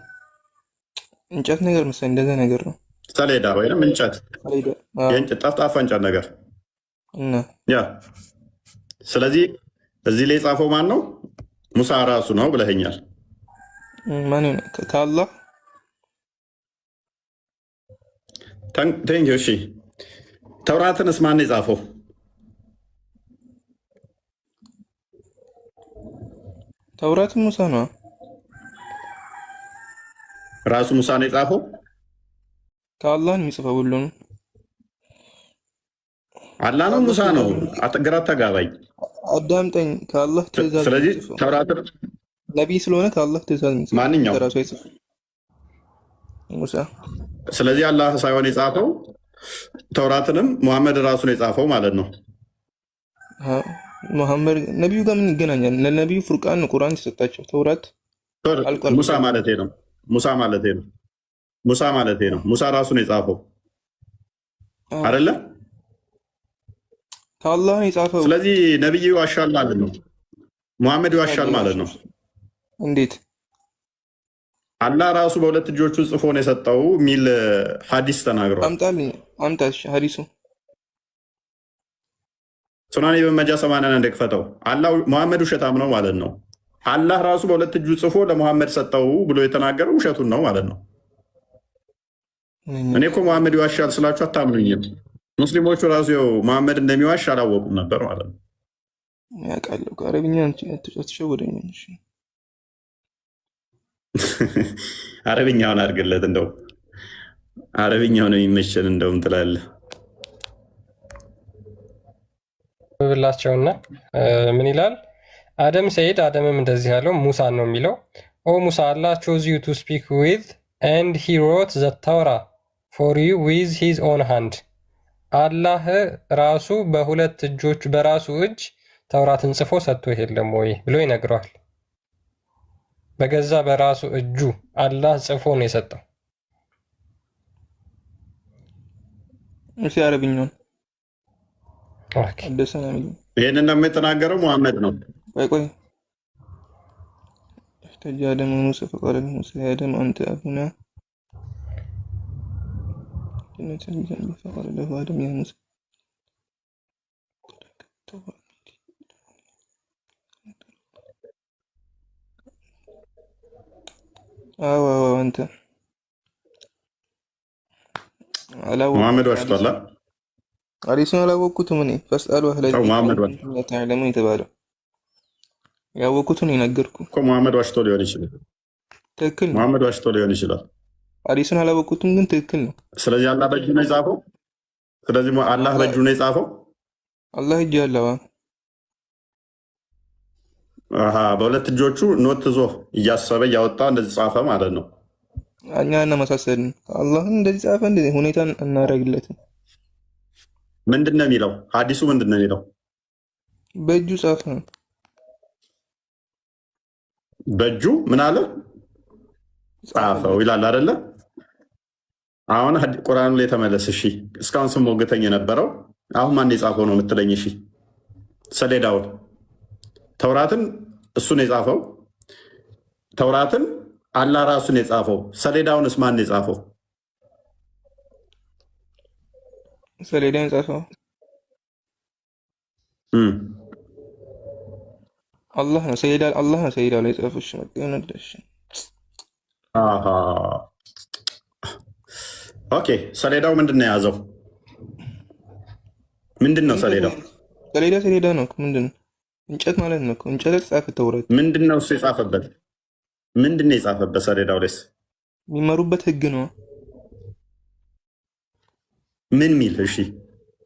እንጨት ነገር መሰለኝ፣ እንደዛ ነገር ነው። ሰሌዳ ወይም እንጨት፣ የእንጨት ጠፍጣፋ እንጨት ነገር እና ያ። ስለዚህ እዚህ ላይ የጻፈው ማን ነው? ሙሳ ራሱ ነው ብለኸኛል። ማን ነው? ከአላህ ቴንኪው። እሺ ተውራትንስ ማን ነው የጻፈው? ተውራትን ሙሳ ነው ራሱ ሙሳ ነው የጻፈው። ከአላህ ነው የሚጽፈው ሁሉንም። አላህ ነው ሙሳ ነው? ግራ አታጋባኝ። አዳምጠኝ። ከአላህ ትእዛዝ። ስለዚህ ተውራትን ነቢይ ስለሆነ ከአላህ ትእዛዝ የሚጽፈው ማንኛው ራሱ አይጽፍም ሙሳ። ስለዚህ አላህ ሳይሆን የጻፈው ተውራትንም ሙሐመድ ራሱ ነው የጻፈው ማለት ነው። ሙሐመድ ነቢዩ ጋር ምን ይገናኛል? ለነቢዩ ፉርቃን ነው ቁርአን የተሰጣቸው። ተውራት ሙሳ ማለቴ ነው። ሙሳ ራሱ ነው የጻፈው አይደለ? ከአላህ ነው የጻፈው። ስለዚህ ነቢዩ ይዋሻል ማለት ነው። ሙሐመድ ይዋሻል ማለት ነው። እንዴት? አላህ ራሱ በሁለት እጆቹ ጽፎ ነው የሰጠው የሚል ሐዲስ ተናግሯል። አምጣሽ ሐዲሱ። ሱናን ኢብን ማጃህ 81 ክፈተው። አላህ ሙሐመድ ውሸታም ነው ማለት ነው። አላህ ራሱ በሁለት እጁ ጽፎ ለሙሐመድ ሰጠው ብሎ የተናገረው ውሸቱን ነው ማለት ነው። እኔ እኮ ሙሐመድ ይዋሻል ስላችሁ አታምኑኝም። ሙስሊሞቹ ራሱ ሙሐመድ እንደሚዋሽ አላወቁም ነበር ማለት ነው። ያውቃለሁ ከአረብኛ አትሸወደኝ። እሺ አረብኛውን አድርግለት፣ እንደው አረብኛው ነው የሚመቸን እንደውም ትላለህ ብላቸውና ምን ይላል? አደም ሰይድ አደምም እንደዚህ ያለው ሙሳን ነው የሚለው። ኦ ሙሳ አላህ ቾዝ ዩ ቱ ስፒክ ዊዝ ኤንድ ሂ ሮት ዘ ተውራ ፎር ዩ ዊዝ ሂዝ ኦን ሃንድ። አላህ ራሱ በሁለት እጆች በራሱ እጅ ተውራትን ጽፎ ሰጥቶ የለም ወይ ብሎ ይነግረዋል። በገዛ በራሱ እጁ አላህ ጽፎ ነው የሰጠው። እሺ አረብኛውን ይህንን ነው የተናገረው ሙሐመድ ነው። ቆይ احتج آدم وموسى فقال له موسى يا آدم أنت أبونا جنة الجنة فقال له آدم يا موسى أنت ሙሐመድ ዋሽቷል። አዲሱን አላወቅኩትም እኔ ፈስአሉ አህለ ተዕለሙ የተባለው ያወቅኩትን የነገርኩ እኮ ሙሐመድ ዋሽቶ ሊሆን ይችላል። ትክክል ነው። ሙሐመድ ዋሽቶ ሊሆን ይችላል። አዲሱን አላወቅኩትም ግን ትክክል ነው። ስለዚህ አላህ በእጁ ነው የጻፈው። ስለዚህ አላህ በእጁ ነው የጻፈው። አላህ እጅ ያለው በሁለት እጆቹ ኖት ይዞ እያሰበ እያወጣ እንደዚህ ጻፈ ማለት ነው። እኛ እናመሳሰልን አላህን እንደዚህ ጻፈ እንደዚህ ሁኔታን እናደርግለትም። ምንድን ነው የሚለው? ሐዲሱ ምንድን ነው የሚለው? በእጁ ጻፈ። በእጁ ምን አለ? ጻፈው ይላል አይደለ? አሁን ቁርአኑ ላይ ተመለስ። እሺ እስካሁን ስሞግተኝ የነበረው አሁን ማን የጻፈው ነው የምትለኝ? እሺ ሰሌዳውን ተውራትን እሱ ነው የጻፈው። ተውራትን አላህ ራሱን የጻፈው። ሰሌዳውንስ ማን ነው የጻፈው? ሰሌዳውን የጻፈው አላህ ነው። ሰሌዳ አላህ ነው ሰሌዳው ላይ የጻፈው። እሺ መቀነደሽ ኦኬ። ሰሌዳው ምንድን ነው የያዘው? ምንድን ነው ሰሌዳው? ሰሌዳ ነው። ምንድን ነው? እንጨት ማለት ነው። እንጨት የተጻፈ ተውራት ምንድን ነው እሱ የጻፈበት? ምንድን ነው የጻፈበት ሰሌዳው ላይስ? የሚመሩበት ህግ ነው። ምን ሚል? እሺ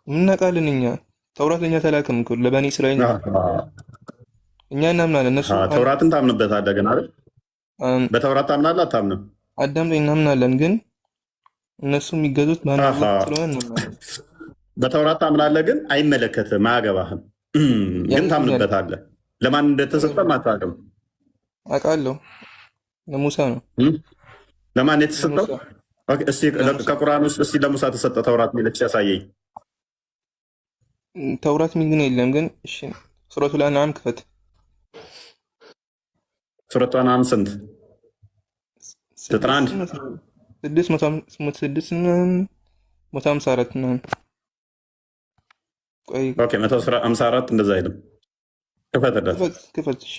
እናውቃለን እኛ ተውራት ለኛ ተላከም እኮ ለበኒ እስራኤል እኛ እናምናለን። እነሱ ተውራትን ታምንበታለህ ግን አይደል? በተውራት ታምናለህ አታምንም? አዳም ላይ እናምናለን ግን እነሱ የሚገዙት በአንድ ስለሆነ በተውራት ታምናለህ ግን አይመለከትም፣ አያገባህም። ግን ታምንበታለህ። ለማን እንደተሰጠም አታውቅም። አውቃለሁ ለሙሳ ነው። ለማን የተሰጠው? እስቲ ከቁርአን ውስጥ እስቲ ለሙሳ ተሰጠ ተውራት ሚለች ያሳየኝ። ተውራት ሚል ግን የለም። ግን እሺ ሱረቱል አንዓም ክፈት። ሱረቱል አንዓም ስንት? 91 654 ነው። ቆይ ኦኬ 154 እንደዛ አይደለም። ክፈት። እሺ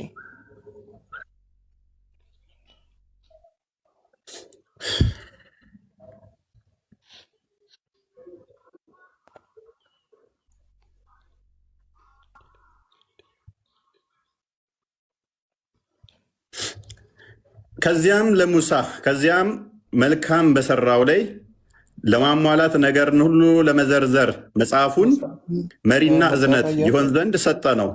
ከዚያም ለሙሳ ከዚያም መልካም በሰራው ላይ ለማሟላት ነገርን ሁሉ ለመዘርዘር መጽሐፉን መሪና እዝነት ይሆን ዘንድ ሰጠ ነው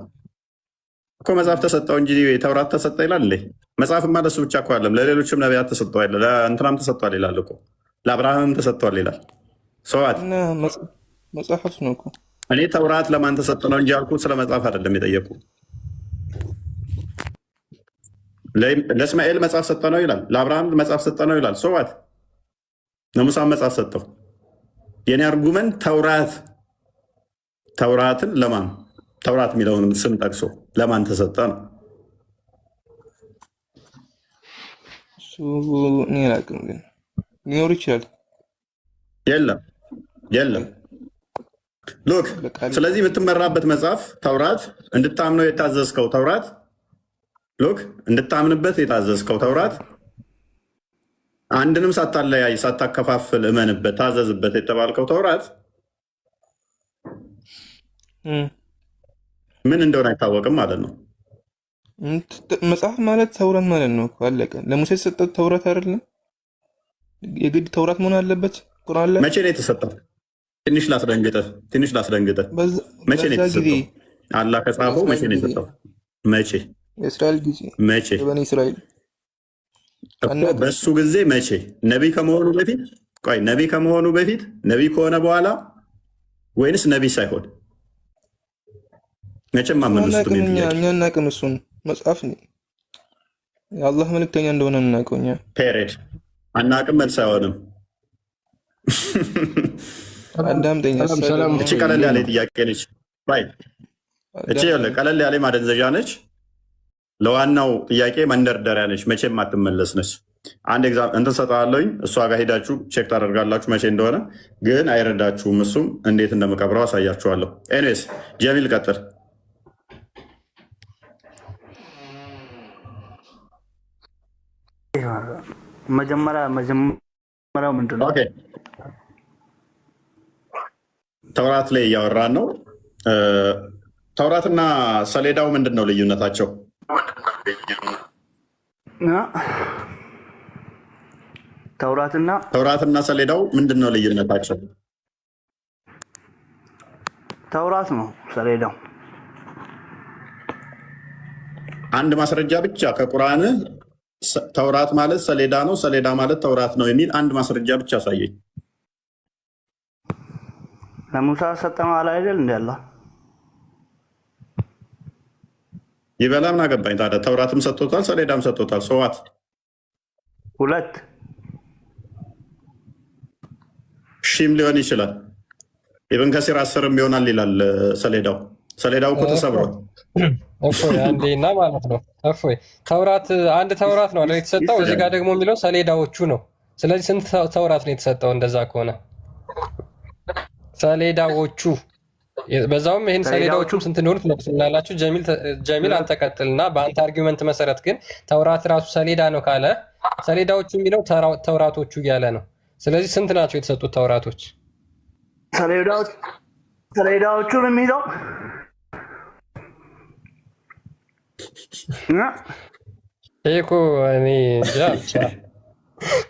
እኮ። መጽሐፍ ተሰጠው እንጂ ተውራት ተሰጠ ይላል እንዴ? መጽሐፍማ ለሱ ብቻ እኮ አይደለም፣ ለሌሎችም ነቢያት ተሰጥቷል። ለእንትናም ተሰጥቷል ይላል እኮ፣ ለአብርሃምም ተሰጥቷል ይላል። ሰዋት መጽሐፍ ነው እኮ። እኔ ተውራት ለማን ተሰጠ ነው እንጂ ያልኩት ስለ መጽሐፍ አይደለም የጠየቁ። ለእስማኤል መጽሐፍ ሰጠ ነው ይላል፣ ለአብርሃም መጽሐፍ ሰጠ ነው ይላል። ሰዋት ለሙሳ መጽሐፍ ሰጠው። የኔ አርጉመንት ተውራትን ለማን ተውራት የሚለውን ስም ጠቅሶ ለማን ተሰጠ ነው። እሱ እኔ አላውቅም፣ ግን ሊኖር ይችላል። የለም ሎክ። ስለዚህ የምትመራበት መጽሐፍ ተውራት እንድታምነው የታዘዝከው ተውራት ሎክ እንድታምንበት የታዘዝከው ተውራት አንድንም ሳታለያይ ሳታከፋፍል እመንበት ታዘዝበት የተባልከው ተውራት ምን እንደሆነ አይታወቅም ማለት ነው። መጽሐፍ ማለት ተውራት ማለት ነው። አለቀ። ለሙሴ የተሰጠው ተውራት አይደለም? የግድ ተውራት መሆን አለበት? ቁርአን ላይ መቼ ነው የተሰጠው? ትንሽ ላስደንግጠህ። መቼ ነው የተሰጠው? አላህ ከጻፈው መቼ ነው የተሰጠው? መቼ? የእስራኤል ጊዜ መቼ? በኒ እስራኤል በሱ ጊዜ መቼ? ነቢይ ከመሆኑ በፊት? ቆይ ነቢይ ከመሆኑ በፊት? ነቢይ ከሆነ በኋላ ወይንስ ነቢይ ሳይሆን? መቼም አመንስቱም እኛ እናቅም። እሱን መጽሐፍ የአላህ መልእክተኛ እንደሆነ እናውቀው እኛ። ፔሬድ አናቅም። መልስ አይሆንም። አዳምጠኛ። እቺ ቀለል ያለ ጥያቄ ነች። እቺ ቀለል ያለ ማደንዘዣ ነች። ለዋናው ጥያቄ መንደርደሪያ ነች። መቼም አትመለስ ነች። አንድ ኤግዛም እንትን ሰጠዋለሁኝ። እሷ ጋር ሄዳችሁ ቼክ ታደርጋላችሁ መቼ እንደሆነ፣ ግን አይረዳችሁም። እሱም እንዴት እንደምቀብረው አሳያችኋለሁ። ኤኒዌይስ ጀሚል ቀጥል። መጀመሪያው ምንድን ነው? ተውራት ላይ እያወራን ነው። ተውራትና ሰሌዳው ምንድን ነው ልዩነታቸው? ተውራትና ሰሌዳው ምንድን ነው ልዩነታቸው? ተውራት ነው ሰሌዳው። አንድ ማስረጃ ብቻ ከቁርአን ተውራት ማለት ሰሌዳ ነው፣ ሰሌዳ ማለት ተውራት ነው የሚል አንድ ማስረጃ ብቻ አሳየኝ። ለሙሳ ሰጠነው አለ አይደል? እንደ አላህ ይበላ ምን አገባኝ ታዲያ? ተውራትም ሰጥቶታል፣ ሰሌዳም ሰጥቶታል። ሰዋት ሁለት ሺም ሊሆን ይችላል። ኢብን ከሲር 10 ይሆናል ይላል ሰሌዳው። ሰሌዳው እኮ ተሰብሯል። እፎይ አንዴና ማለት ነው። እፎይ ተውራት አንድ ተውራት ነው የተሰጠው። እዚህ ጋር ደግሞ የሚለው ሰሌዳዎቹ ነው። ስለዚህ ስንት ተውራት ነው የተሰጠው? እንደዛ ከሆነ ሰሌዳዎቹ፣ በዛውም ይህን ሰሌዳዎቹም ስንት እንደሆኑ ትመልሱልናላችሁ። ጀሚል አንተ ቀጥልና፣ በአንተ አርጊመንት መሰረት ግን ተውራት ራሱ ሰሌዳ ነው ካለ ሰሌዳዎቹ የሚለው ተውራቶቹ እያለ ነው። ስለዚህ ስንት ናቸው የተሰጡት ተውራቶች? ሰሌዳዎቹን የሚለው ይሄ እኮ እኔ እንጃ ብቻ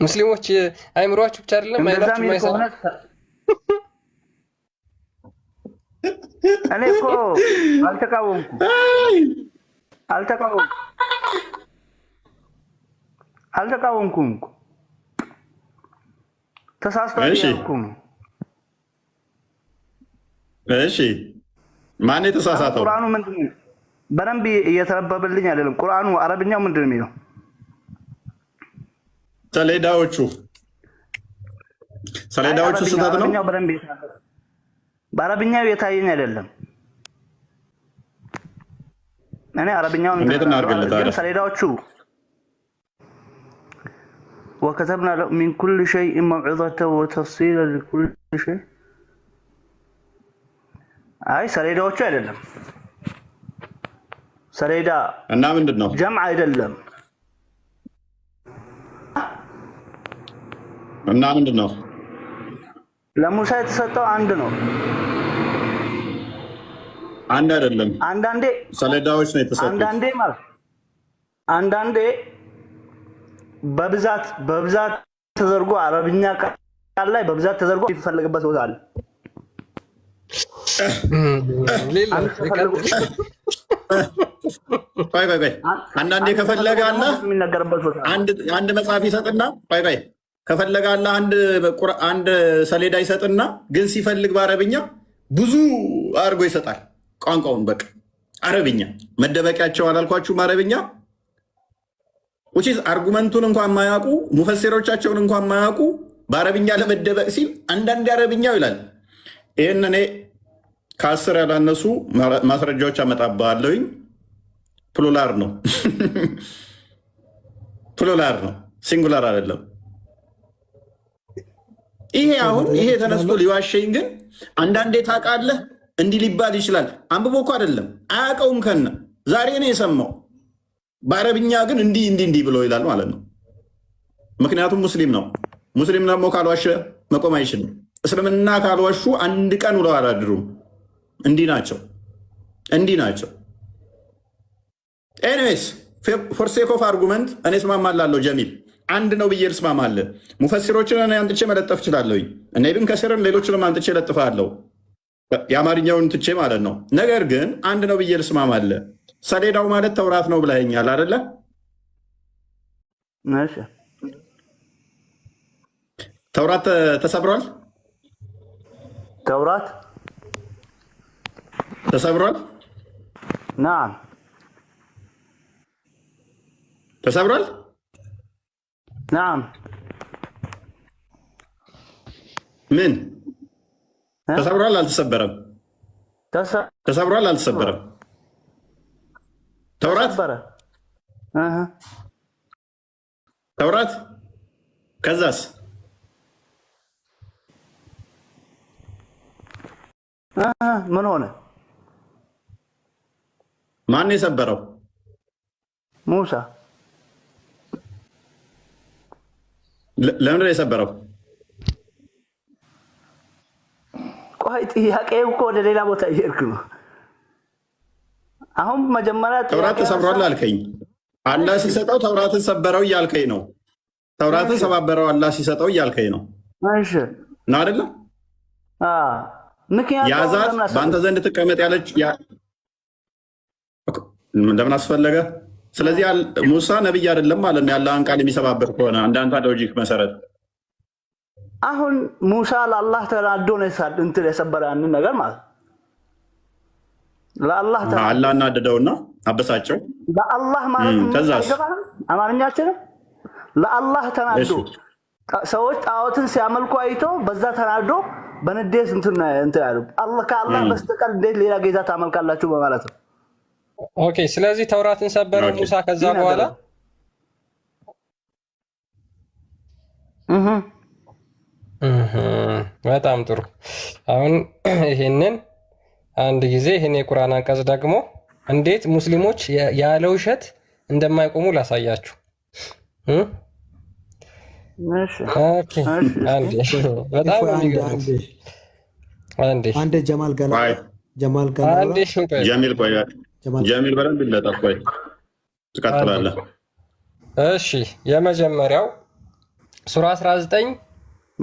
ሙስሊሞች አይምሯችሁ ብቻ አይደለም አይናችሁ ማይሰራ። እኔ እኮ አልተቃወምኩም እኮ ተሳስቷል። እሺ ማን የተሳሳተው? ቁርአኑ ምንድን ነው? በደንብ እየተነበበልኝ አይደለም። ቁርአኑ አረብኛው ምንድን ነው የሚለው? ሰሌዳዎቹ ስህተት ነው። በአረብኛው የታየኝ አይደለም። እኔ አረብኛውን እንዴት እናድርግልህ? ሰሌዳዎቹ ወከተብና ሚን ኩል ሸይእ መውዒዘተ ወተፍሲለ ሊኩል ሸይ። አይ ሰሌዳዎቹ አይደለም። ሰሌዳ እና ምንድን ነው? ጀምዕ አይደለም። እና ምንድን ነው? ለሙሳ የተሰጠው አንድ ነው። አንድ አይደለም። አንዳንዴ ሰሌዳዎች ነው የተሰጡት። አንዳንዴ በብዛት ተዘርጎ አረብኛ ቃል ላይ በብዛት ተዘርጎ የተፈለገበት ቦታ አለ። ቆይ አንዳንዴ ከፈለገ አለ አንድ መጽሐፍ ይሰጥና ከፈለገ አለ አንድ ሰሌዳ ይሰጥና ግን ሲፈልግ በአረብኛ ብዙ አድርጎ ይሰጣል። ቋንቋውን በቃ አረብኛ መደበቂያቸው አላልኳችሁም? አረብኛ አርጉመንቱን እንኳን ማያውቁ ሙፈሲሮቻቸውን እንኳን ማያውቁ በአረብኛ ለመደበቅ ሲል አንዳንድ አረብኛው ይላል። ይህን እኔ ከ10 ያላነሱ ማስረጃዎች አመጣብሃለሁኝ። ፕሉራል ነው ፕሉራል ነው፣ ሲንጉላር አይደለም። ይሄ ተነስቶ ሊዋሸኝ ግን አንዳንዴ ታውቃለህ እንዲህ ሊባል ይችላል። አንብቦ እኮ አይደለም አያውቀውም። ከነ ዛሬ ነው የሰማው። በአረብኛ ግን እንዲህ ብሎ ይላል ማለት ነው። ምክንያቱም ሙስሊም ነው። ሙስሊም ደግሞ ካልዋሸ መቆም አይችልም። እስልምና ካልዋሹ አንድ ቀን ውለው አላድሩም። እንዲህ ናቸው። እንዲህ ናቸው። ኤኒዌይስ ፎር ሴክ ኦፍ አርጉመንት እኔ እስማማላለሁ። ጀሚል አንድ ነው ብዬ ልስማማለህ። ሙፈሲሮችን እኔ አንጥቼ መለጠፍ እችላለሁ። እኔ ብን ከስርን ሌሎችንም አንጥቼ ለጥፋለሁ፣ የአማርኛውን ትቼ ማለት ነው። ነገር ግን አንድ ነው ብዬ ልስማማለህ። ሰሌዳው ማለት ተውራት ነው ብለኸኛል አይደለ? ተውራት ተሰብሯል። ተውራት ተሰብሯል። ናም ተሰብሯል። ናም ምን ተሰብሯል? አልተሰበረም። ተሰብሯል። አልተሰበረም። ተውራት ተውራት ከዛስ ምን ሆነ? ማን የሰበረው? ሙሳ። ለምን የሰበረው? ቆይ ጥያቄ እኮ ወደ ሌላ ቦታ እየሄድክ ነው። አሁን መጀመሪያ ተውራት ተሰብሯል አልከኝ። አላህ ሲሰጠው ተውራትን ሰበረው እያልከኝ ነው። ተውራትን ሰባበረው አላህ ሲሰጠው እያልከኝ ነው። እሺ ነው አይደለ? ያዛት በአንተ ዘንድ ትቀመጥ ያለች እንደምን አስፈለገ? ስለዚህ ሙሳ ነብይ አይደለም ማለት ነው። የአላህን ቃል የሚሰባበር ከሆነ እንዳንተ ሎጂክ መሰረት አሁን ሙሳ ለአላህ ተናዶ ነው እንትን የሰበረ ያንን ነገር ማለት ለአላህ ተናዶ አላህ እናደደውና አበሳጨው። ለአላህ ማለት አማርኛችን ለአላህ ተናዶ ሰዎች ጣዖትን ሲያመልኩ አይቶ በዛ ተናዶ በንዴት እንትን ያሉ አላህ ከአላህ በስተቀር እንዴት ሌላ ጌታ ታመልካላችሁ በማለት ነው። ኦኬ። ስለዚህ ተውራትን ሰበረው ሙሳ። ከዛ በኋላ በጣም ጥሩ። አሁን ይሄንን አንድ ጊዜ ይሄን የቁርአን አንቀጽ ደግሞ እንዴት ሙስሊሞች ያለ ውሸት እንደማይቆሙ ላሳያችሁ። ኦኬ። በጣም አንዴ ጀማል ገላ ጀሚል በደንብ ይለጣል። ቆይ ትቀጥላለህ። እሺ የመጀመሪያው ሱራ 19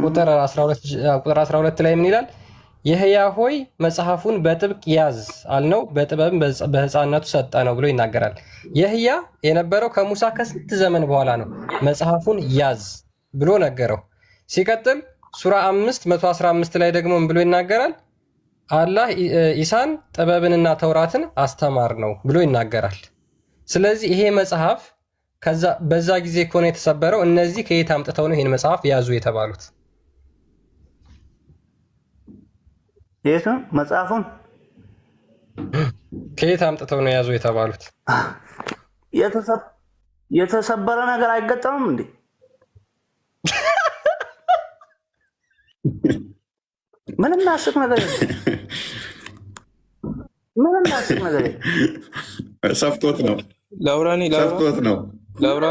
ቁጥር 12 ላይ ምን ይላል? የህያ ሆይ መጽሐፉን በጥብቅ ያዝ አልነው፣ በጥበብም በህፃንነቱ ሰጠ ነው ብሎ ይናገራል። የህያ የነበረው ከሙሳ ከስንት ዘመን በኋላ ነው መጽሐፉን ያዝ ብሎ ነገረው። ሲቀጥል ሱራ 5:115 ላይ ደግሞ ምን ብሎ ይናገራል? አላህ ኢሳን ጥበብንና ተውራትን አስተማር ነው ብሎ ይናገራል። ስለዚህ ይሄ መጽሐፍ በዛ ጊዜ ከሆነ የተሰበረው እነዚህ ከየት አምጥተው ነው ይሄን መጽሐፍ ያዙ የተባሉት? የት መጽሐፉን ከየት አምጥተው ነው ያዙ የተባሉት? የተሰበረ ነገር አይገጠምም እንዴ? ምንም ማስቅ ነገር ምንም ማስቅ ነገር ሰፍቶት ነው። ላውራኒ ሰፍቶት ነው። ላውራ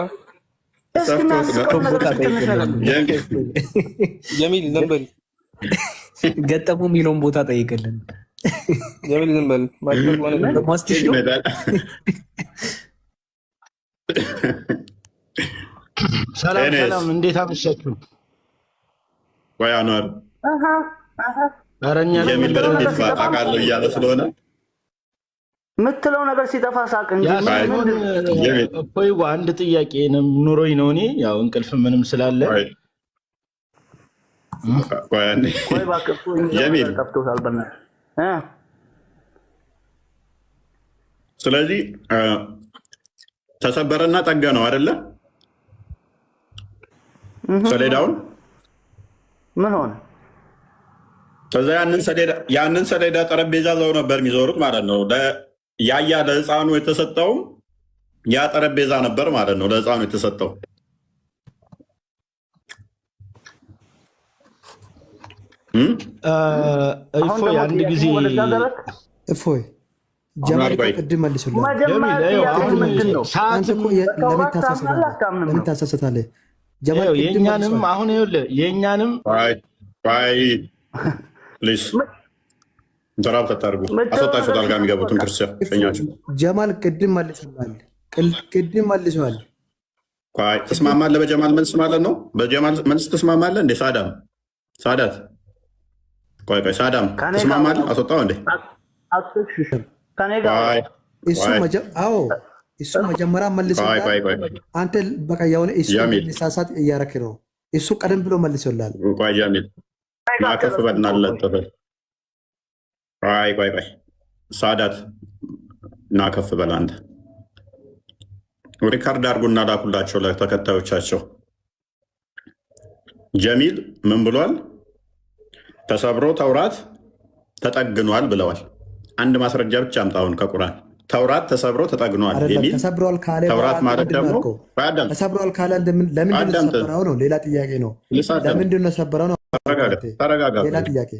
ጀሚል ነበር ገጠሙ የሚለውን ቦታ ጠይቅልን። ጀሚል ነበር ማስቲሽ ነው። ሰላም፣ እንዴት አመሻችሁ? ወይ አኗር አረኛ ጀሚል በደንብ አውቃለሁ እያለ ስለሆነ የምትለው ነገር ሲጠፋ ሳቅ እንጂ እፎይ አንድ ጥያቄ ኑሮኝ ነው። እኔ ያው እንቅልፍ ምንም ስላለ ጀሚል ስለዚህ ተሰበረና ጠገ ነው አይደለ? ሰሌዳውን ምን ሆነ? ከዛ ያንን ሰሌዳ ጠረጴዛ ዘው ነበር የሚዞሩት ማለት ነው። ያያ ለህፃኑ የተሰጠውም ያ ጠረጴዛ ነበር ማለት ነው። ለህፃኑ የተሰጠው እፎይ አንድ ጊዜ እፎይ ጀማል ቅድም መልሱልኝ። ለምን ታሳስታለህ? የእኛንም አሁን ይኸውልህ የእኛንም ዘራብ ተታርጉ አስወጣቸው። ጣልቃ የሚገቡትን ክርስቲያን ሸኛቸው። ጀማል ቅድም መልሰዋል። ትስማማለህ? በጀማል መልስ ማለት ነው። በጀማል መልስ ትስማማለህ እንዴ? ሳዳት ቆይ ሳዳም ትስማማለህ? አስወጣው እንዴ? እሱ መጀመሪያ መልሶላል። አንተ በቃ የሆነ እሱ ሳሳት እያረክ ነው። እሱ ቀደም ብሎ መልሶላል። ቆይ ጃሚል ማከፍ በናለጥፈል ቆይ ሳዳት እናከፍ በል አንተ ሪካርድ አድርጉና ላኩላቸው ለተከታዮቻቸው። ጀሚል ምን ብሏል? ተሰብሮ ተውራት ተጠግኗል ብለዋል። አንድ ማስረጃ ብቻ አምጣውን ከቁርአን ተውራት ተሰብሮ ተጠግኗል የሚል ተውራት ማለት ደግሞ ተሰብሯል ካለ ለምንድን ነው ተሰበረው ነው? ሌላ ጥያቄ ነው። ለምንድን ነው ተሰበረው ነው? ሌላ ጥያቄ።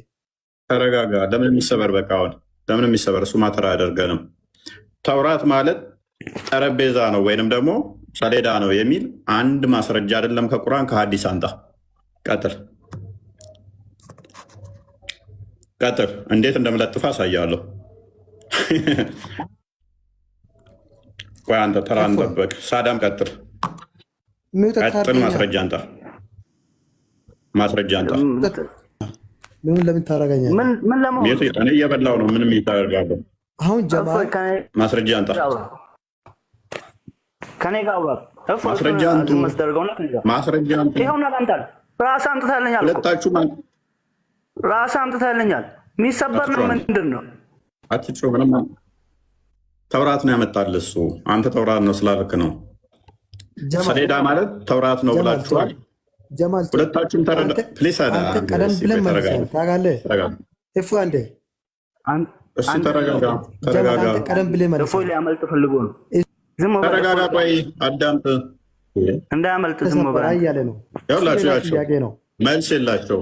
ተረጋጋ። ለምን የሚሰበር በቃ አሁን ለምን የሚሰበር እሱ ማተራ አያደርገንም። ተውራት ማለት ጠረጴዛ ነው ወይንም ደግሞ ሰሌዳ ነው የሚል አንድ ማስረጃ አይደለም ከቁርአን ከሐዲስ አንጣ። ቀጥል። እንዴት እንደምለጥፍ አሳያለሁ። ቆይ አንተ ተራ እንጠብቅ። ሳዳም ቀጥል። ማስረጃ አንጣ። ለምን ታረጋኛለህ? እኔ እየበላሁ ነው። ምንም ይታረጋለሁ። አሁን ጀማል ማስረጃ አንጣ። ከኔ ጋር ማስረጃ አንጡ። ማስረጃ አንጡ። ይኸውና አንታል ራስህ አንጥተህልኛል። ሁለታችሁ ራስህ አንጥተህልኛል። የሚሰበር ነው ምንድን ነው? አትጮህ። ምንም ተውራት ነው ያመጣልህ እሱ። አንተ ተውራት ነው ስላልክ ነው። ሰሌዳ ማለት ተውራት ነው ብላችኋል። ሁለታችሁም ፕሊስ ቀደም ብለን መልሰን ታውቃለህ። እሱ ተረጋጋ። ቀደም ብለን መልሰን እፎይ ሊያመልጥ ፈልጎ ነው። ተረጋጋ። ቆይ አዳምጥ። እንዳያመልጥ ዝም ብለህ እያለ ነው። ያው መልስ የላቸው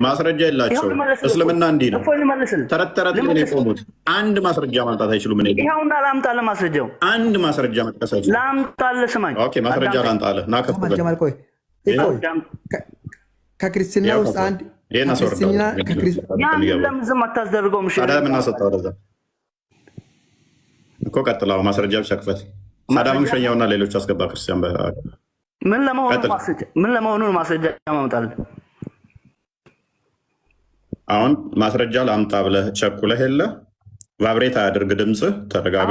ማስረጃ የላቸው። እስልምና እንዲህ ነው። ተረት ተረት ነው የቆሙት። አንድ ማስረጃ ማምጣት አይችሉም። ምን ይኸውና ላምጣልህ ማስረጃው። አንድ ማስረጃ መጥቀስ አይችሉም። ላምጣልህ፣ ስማኝ። ኦኬ ማስረጃ ላምጣልህ። ና ከፍ በል። ከክርስትና ውስጥ አንድ ይሄን አስወርደው። ለምን ዝም አታስደርገውም? እሺ ታዲያ ምን አሰጣው? ወደዛ እኮ ቀጥላው። ማስረጃ ብቻ ክፈት። ሳዳምም ሸኛውና ሌሎች አስገባ። ክርስቲያን ምን ለመሆኑ ማስረጃ ማምጣልህ? አሁን ማስረጃ ላምጣ ብለህ ቸኩለህ የለ ቫብሬት አያድርግ ድምፅህ። ተረጋጋ።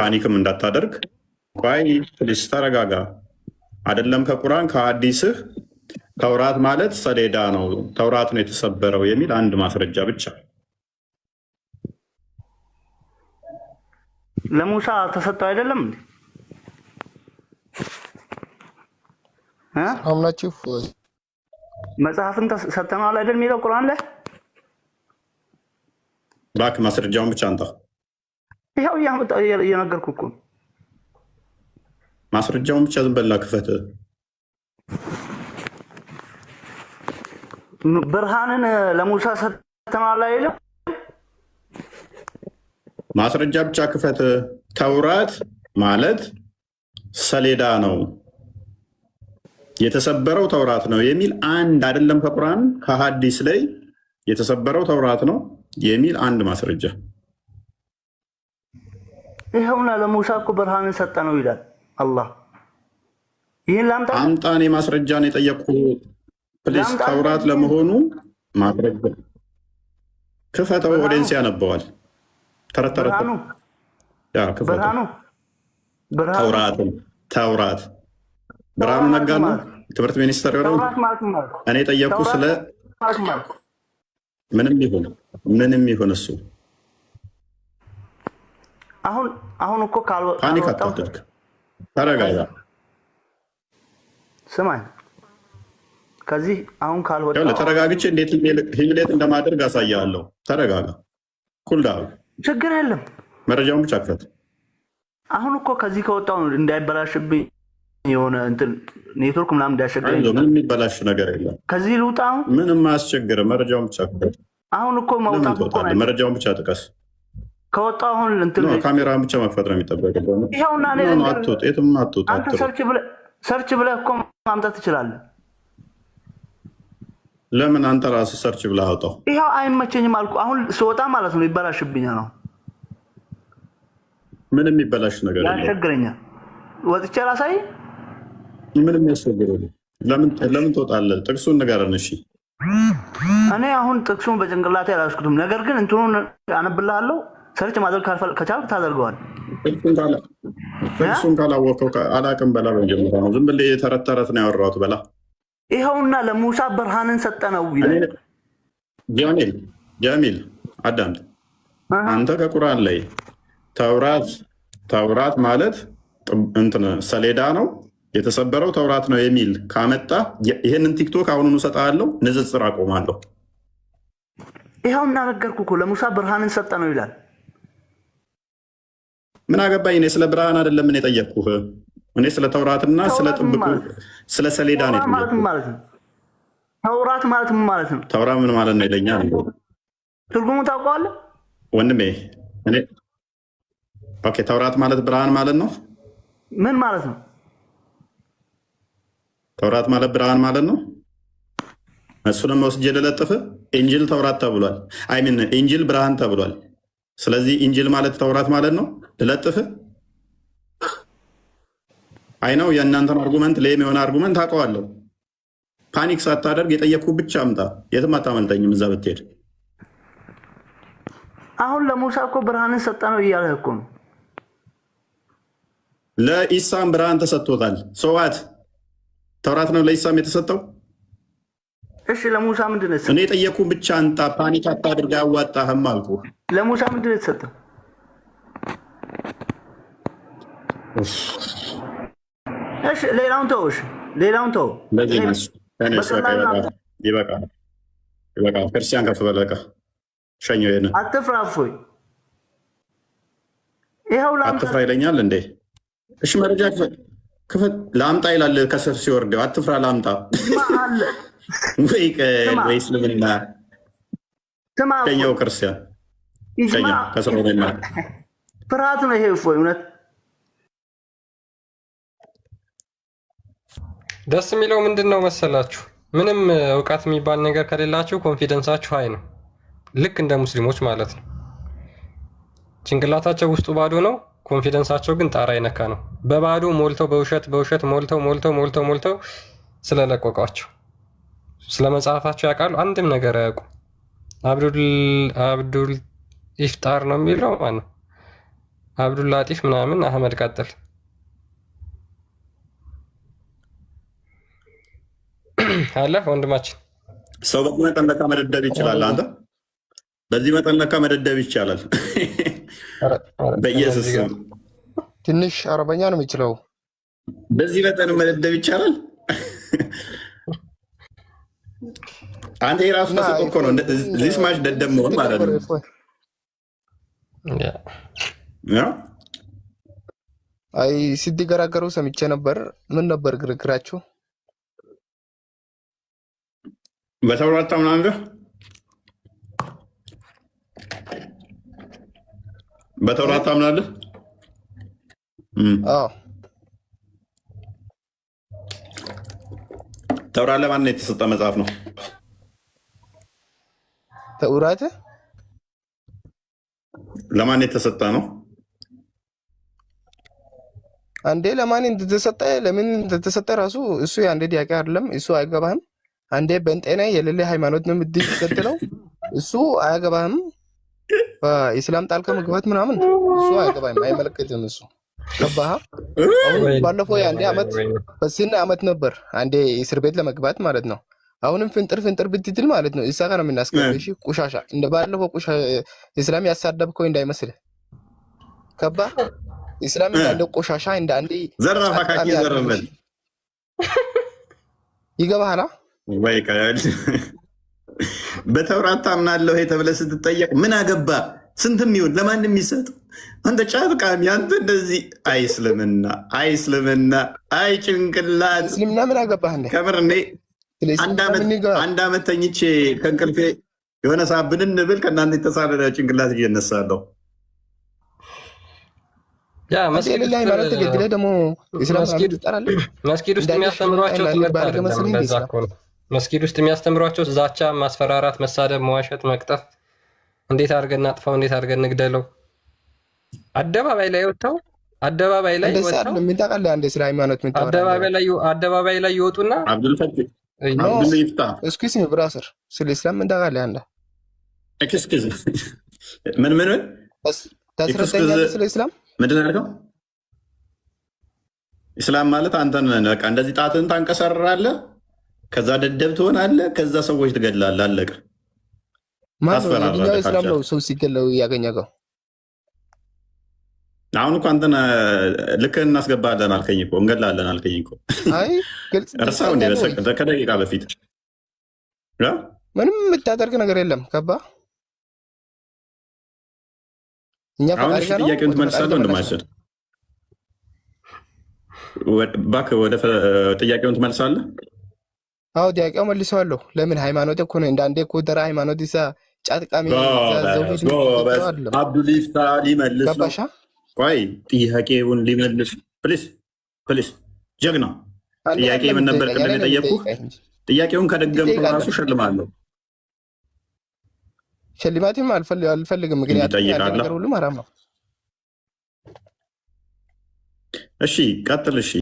ፓኒክም እንዳታደርግ። ቆይ ፕሊስ ተረጋጋ። አይደለም ከቁርአን ከሐዲስህ ተውራት ማለት ሰሌዳ ነው፣ ተውራት ነው የተሰበረው የሚል አንድ ማስረጃ ብቻ። ለሙሳ ተሰጠው አይደለም እንዴ? አምናችሁ መጽሐፍን ሰጥተናል አይደል የሚለው ቁርአን ላይ። እባክህ ማስረጃውን ብቻ አንጣ። ይኸው እየነገርኩህ እኮ ማስረጃውን ብቻ ዝም በላ ክፈት። ብርሃንን ለሙሳ ሰጥተናል አይደል? ማስረጃ ብቻ ክፈት። ተውራት ማለት ሰሌዳ ነው፣ የተሰበረው ተውራት ነው የሚል አንድ አይደለም ከቁርአን ከሐዲስ ላይ የተሰበረው ተውራት ነው የሚል አንድ ማስረጃ። ይኸውና ለሙሳ እኮ ብርሃንን ሰጠ ነው ይላል አላህ። ይህን ላምጣ አምጣ። እኔ ማስረጃን የጠየቅኩህ ፕሊስ። ተውራት ለመሆኑ ማስረጃ ክፈተው። ኦዲየንስ ያነበዋል። ተረት ተውራት ብርሃኑ ነጋ ነው ትምህርት ሚኒስተር የሆነው። እኔ ጠየቅኩ ስለ ምንም ይሁን እሱ። አሁን እኮ ፓኒክ አታድርግ፣ ተረጋጋ። ስማኝ፣ ከዚህ አሁን ካልወጣ ተረጋግቼ እንዴት ሂሚሌት እንደማደርግ አሳያለሁ። ተረጋጋ፣ ኩልዳው ችግር የለም። መረጃውን ብቻ ክፈት። አሁን እኮ ከዚህ ከወጣው እንዳይበላሽብኝ የሆነ እንትን ኔትወርክ ምናምን እንዳያስቸግረኝ። ምንም የሚበላሽ ነገር የለም። ከዚህ ልውጣ። ምንም አያስቸግርም። መረጃውን ብቻ ክፈት። አሁን እኮ መውጣት እኮ ነው። መረጃውን ብቻ ጥቀስ። ከወጣው አሁን እንትን ካሜራውን ብቻ መክፈት ነው የሚጠበቅብህ። ይኸውና አትወጥ፣ የትም አትወጥ። አንተ ሰርች ብለህ እኮ ማምጣት ትችላለህ። ለምን አንተ ራስህ ሰርች ብለህ አውጣው። ይኸው አይመቸኝም አልኩ። አሁን ስወጣ ማለት ነው ይበላሽብኛል ነው። ምንም የሚበላሽ ነገር የለም። ያስቸግረኛል። ወጥቼ ላሳይ። ምንም ያስቸግረኝ። ለምን ትወጣለህ? ጥቅሱን ንገረን። እሺ እኔ አሁን ጥቅሱን በጭንቅላቴ አላስኩትም። ነገር ግን እንትኑን አነብልሃለሁ። ሰርች ማድረግ ከቻልክ ታደርገዋል። ጥቅሱን ካላወቀው አላቅም በላ። በመጀመሪያ ነው ዝም ብለህ የተረት ተረት ነው ያወራሁት በላ። ይኸውና ለሙሳ ብርሃንን ሰጠነው ይላል። ጀሚል አዳምጥ። አንተ ከቁርአን ላይ ተውራት ማለት እንትን ሰሌዳ ነው የተሰበረው ተውራት ነው የሚል ካመጣ ይህንን ቲክቶክ አሁኑን እሰጥሃለሁ፣ ንጽጽር አቆማለሁ። ይኸውና ነገርኩህ እኮ ለሙሳ ብርሃንን ሰጠነው ይላል። ምን አገባኝ? እኔ ስለ ብርሃን አይደለም ምን የጠየቅኩህ። እኔ ስለ ተውራትና ስለ ጥብቁ ስለ ሰሌዳ ነው የጠየቅኩህ። ተውራት ማለት ምን ማለት ነው? ተውራት ምን ማለት ነው ይለኛል። ትርጉሙ ታውቀዋለህ ወንድሜ? ኦኬ፣ ተውራት ማለት ብርሃን ማለት ነው። ምን ማለት ነው? ተውራት ማለት ብርሃን ማለት ነው። እሱንም ወስጄ ልለጥፍ። ኢንጅል ተውራት ተብሏል። አይሚን ኢንጅል ብርሃን ተብሏል። ስለዚህ ኢንጅል ማለት ተውራት ማለት ነው። ልለጥፍ። አይ ነው የእናንተን አርጉመንት ሌም የሆነ አርጉመንት አውቀዋለሁ። ፓኒክ ሳታደርግ የጠየቅኩ ብቻ አምጣ። የትም አታመልጠኝም። እዛ ብትሄድ አሁን ለሙሳ እኮ ብርሃንን ሰጠነው እያለ እኮ ነው። ለኢሳም ብርሃን ተሰጥቶታል። ሰዋት ተውራት ነው ለኢሳም የተሰጠው። እሺ ለሙሳ ምንድን ነው? እኔ የጠየቅኩ ብቻ አንጣ። ፓኒክ አታድርግ፣ አያዋጣህም አልኩ። ለሙሳ ምንድን ነው የተሰጠው? እሺ ሌላውን ተው። እሺ ሌላውን ተው። ይበቃል። ክርስቲያን ከፍ በለቀ ሸኘው። ይሄንን አትፍራ። እፎይ ይኸው አትፍራ ይለኛል እንዴ? እሺ መረጃ ክፈት። ላምጣ ይላል ከስር ሲወርደው። አትፍራ ላምጣ ወይ እስልምና ሸኘው። ክርስቲያን ሸኘው ከስር ወደና ፍርሃት ነው ይሄ። እፎይ እውነት ደስ የሚለው ምንድን ነው መሰላችሁ? ምንም እውቀት የሚባል ነገር ከሌላችሁ ኮንፊደንሳችሁ ሀይ ነው። ልክ እንደ ሙስሊሞች ማለት ነው። ጭንቅላታቸው ውስጡ ባዶ ነው፣ ኮንፊደንሳቸው ግን ጣራ ይነካ ነው። በባዶ ሞልተው በውሸት ሞልተው ስለለቆቋቸው ስለ መጽሐፋቸው ያውቃሉ፣ አንድም ነገር አያውቁ። አብዱል ኢፍጣር ነው የሚለው ማነው? አብዱል ላጢፍ ምናምን አህመድ ቀጥል። አለ ወንድማችን። ሰው በዚህ መጠን ለካ መደደብ ይችላል። አንተ በዚህ መጠን ለካ መደደብ ይቻላል። በኢየሱስ ትንሽ አረበኛ ነው የሚችለው። በዚህ መጠን መደደብ ይቻላል። አንተ የራሱ ተሰጥኦ እኮ ነው። እዚህ ስማሽ ደደብ መሆን ማለት ነው። አይ ሲገራገሩ ሰምቼ ነበር። ምን ነበር ግርግራችሁ? በተውራት ታምናለህ? በተውራት ታምናለህ? አዎ። ተውራት ለማን ነው የተሰጠ መጽሐፍ ነው? ተውራት ለማን የተሰጠ ነው? አንዴ ለማን እንደተሰጠ ለምን እንደተሰጠ ራሱ እሱ የአንዴ ጥያቄ አይደለም። እሱ አይገባህም። አንዴ በእንጤና የሌለ ሃይማኖት ነው የምትከተለው። እሱ አያገባህም። በኢስላም ጣልቃ መግባት ምናምን እሱ አያገባህም፣ አይመለከትም። እሱ ገባህ? አሁን ባለፈው የአንዴ ዓመት በስንት ዓመት ነበር አንዴ እስር ቤት ለመግባት ማለት ነው። አሁንም ፍንጥር ብትትል ማለት ነው እሳ ጋር ነው የምናስገባሽ። ቆሻሻ እንደ ባለፈው ኢስላም ያሳደብከው እንዳይመስል። ገባህ? ኢስላም እንዳለ ቆሻሻ እንደ አንዴ ዘራፋካኪ ዘረበል ይገባሃል? ወይ ቀል በተውራት ታምናለህ ተብለህ ስትጠየቅ ምን አገባ ስንትም ይሁን ለማንም ይሰጥ አንተ ጫፍቃሚ አንተ እንደዚህ አይስልምና አይ ጭንቅላት እስልምና ምን አገባህ እንዴ? ከምር እኔ አንድ ዓመት ተኝቼ ከእንቅልፌ የሆነ ሰዓት ብንን ብል ከእናንተ የተሳለ ጭንቅላት እየነሳለሁ። ያ መስጊድ ውስጥ የሚያስተምሯቸው ትምህርት አይደለም። መስጊድ ውስጥ የሚያስተምሯቸው ዛቻ፣ ማስፈራራት፣ መሳደብ፣ መዋሸት፣ መቅጠፍ፣ እንዴት አድርገን እናጥፋው፣ እንዴት አድርገን እንግደለው፣ አደባባይ ላይ ወጥተው አደባባይ ላይ ወጥተው ስለ ሃይማኖት አደባባይ ላይ ይወጡና እስኪስ ብራሰር ስለ እስላም ምን ታውቃለህ አንተ? ምን ታስረዳኛለህ ስለ እስላም? ምንድን ነው ያልከው? እስላም ማለት አንተን በቃ እንደዚህ ጣትን ታንቀሰርራለህ፣ ከዛ ደደብ ትሆናለህ፣ ከዛ ሰዎች ትገድላለህ። አለቀ። ማስፈራራት እስላም ነው ሰው ሲገለው ያገኘው። አሁን እኮ አንተን ልክ እናስገባለን አልከኝ እኮ እንገላለን አልከኝ እኮ። አይ ግልጽ እርሳው እንደ ከደቂቃ በፊት ምንም የምታደርግ ነገር የለም። ከባ እኛ ፈቃድ ጋር ነው። ጥያቄውን ትመልሳለህ እንደማይሰጥ እባክህ ወደ ጥያቄውን ትመልሳለህ። አዎ ጥያቄው መልሰዋለሁ። ለምን ሃይማኖት እኮ ነው እንዳንዴ እኮ ደራ ሃይማኖት ይሳ ጫጥቃሚ አብዱል ይፍታ ሊመልስ ነው። ቆይ ጥያቄውን ሊመልስ ፕሊስ ፕሊስ። ጀግና ጥያቄ ምን ነበር ቅድም የጠየቅኩህ? ጥያቄውን ከደገምኩ ራሱ ሸልማለሁ። ሽልማትም አልፈልግም፣ ምክንያቱም ያለ ነገር ሁሉ ማራም ነው። እሺ ቀጥል። እሺ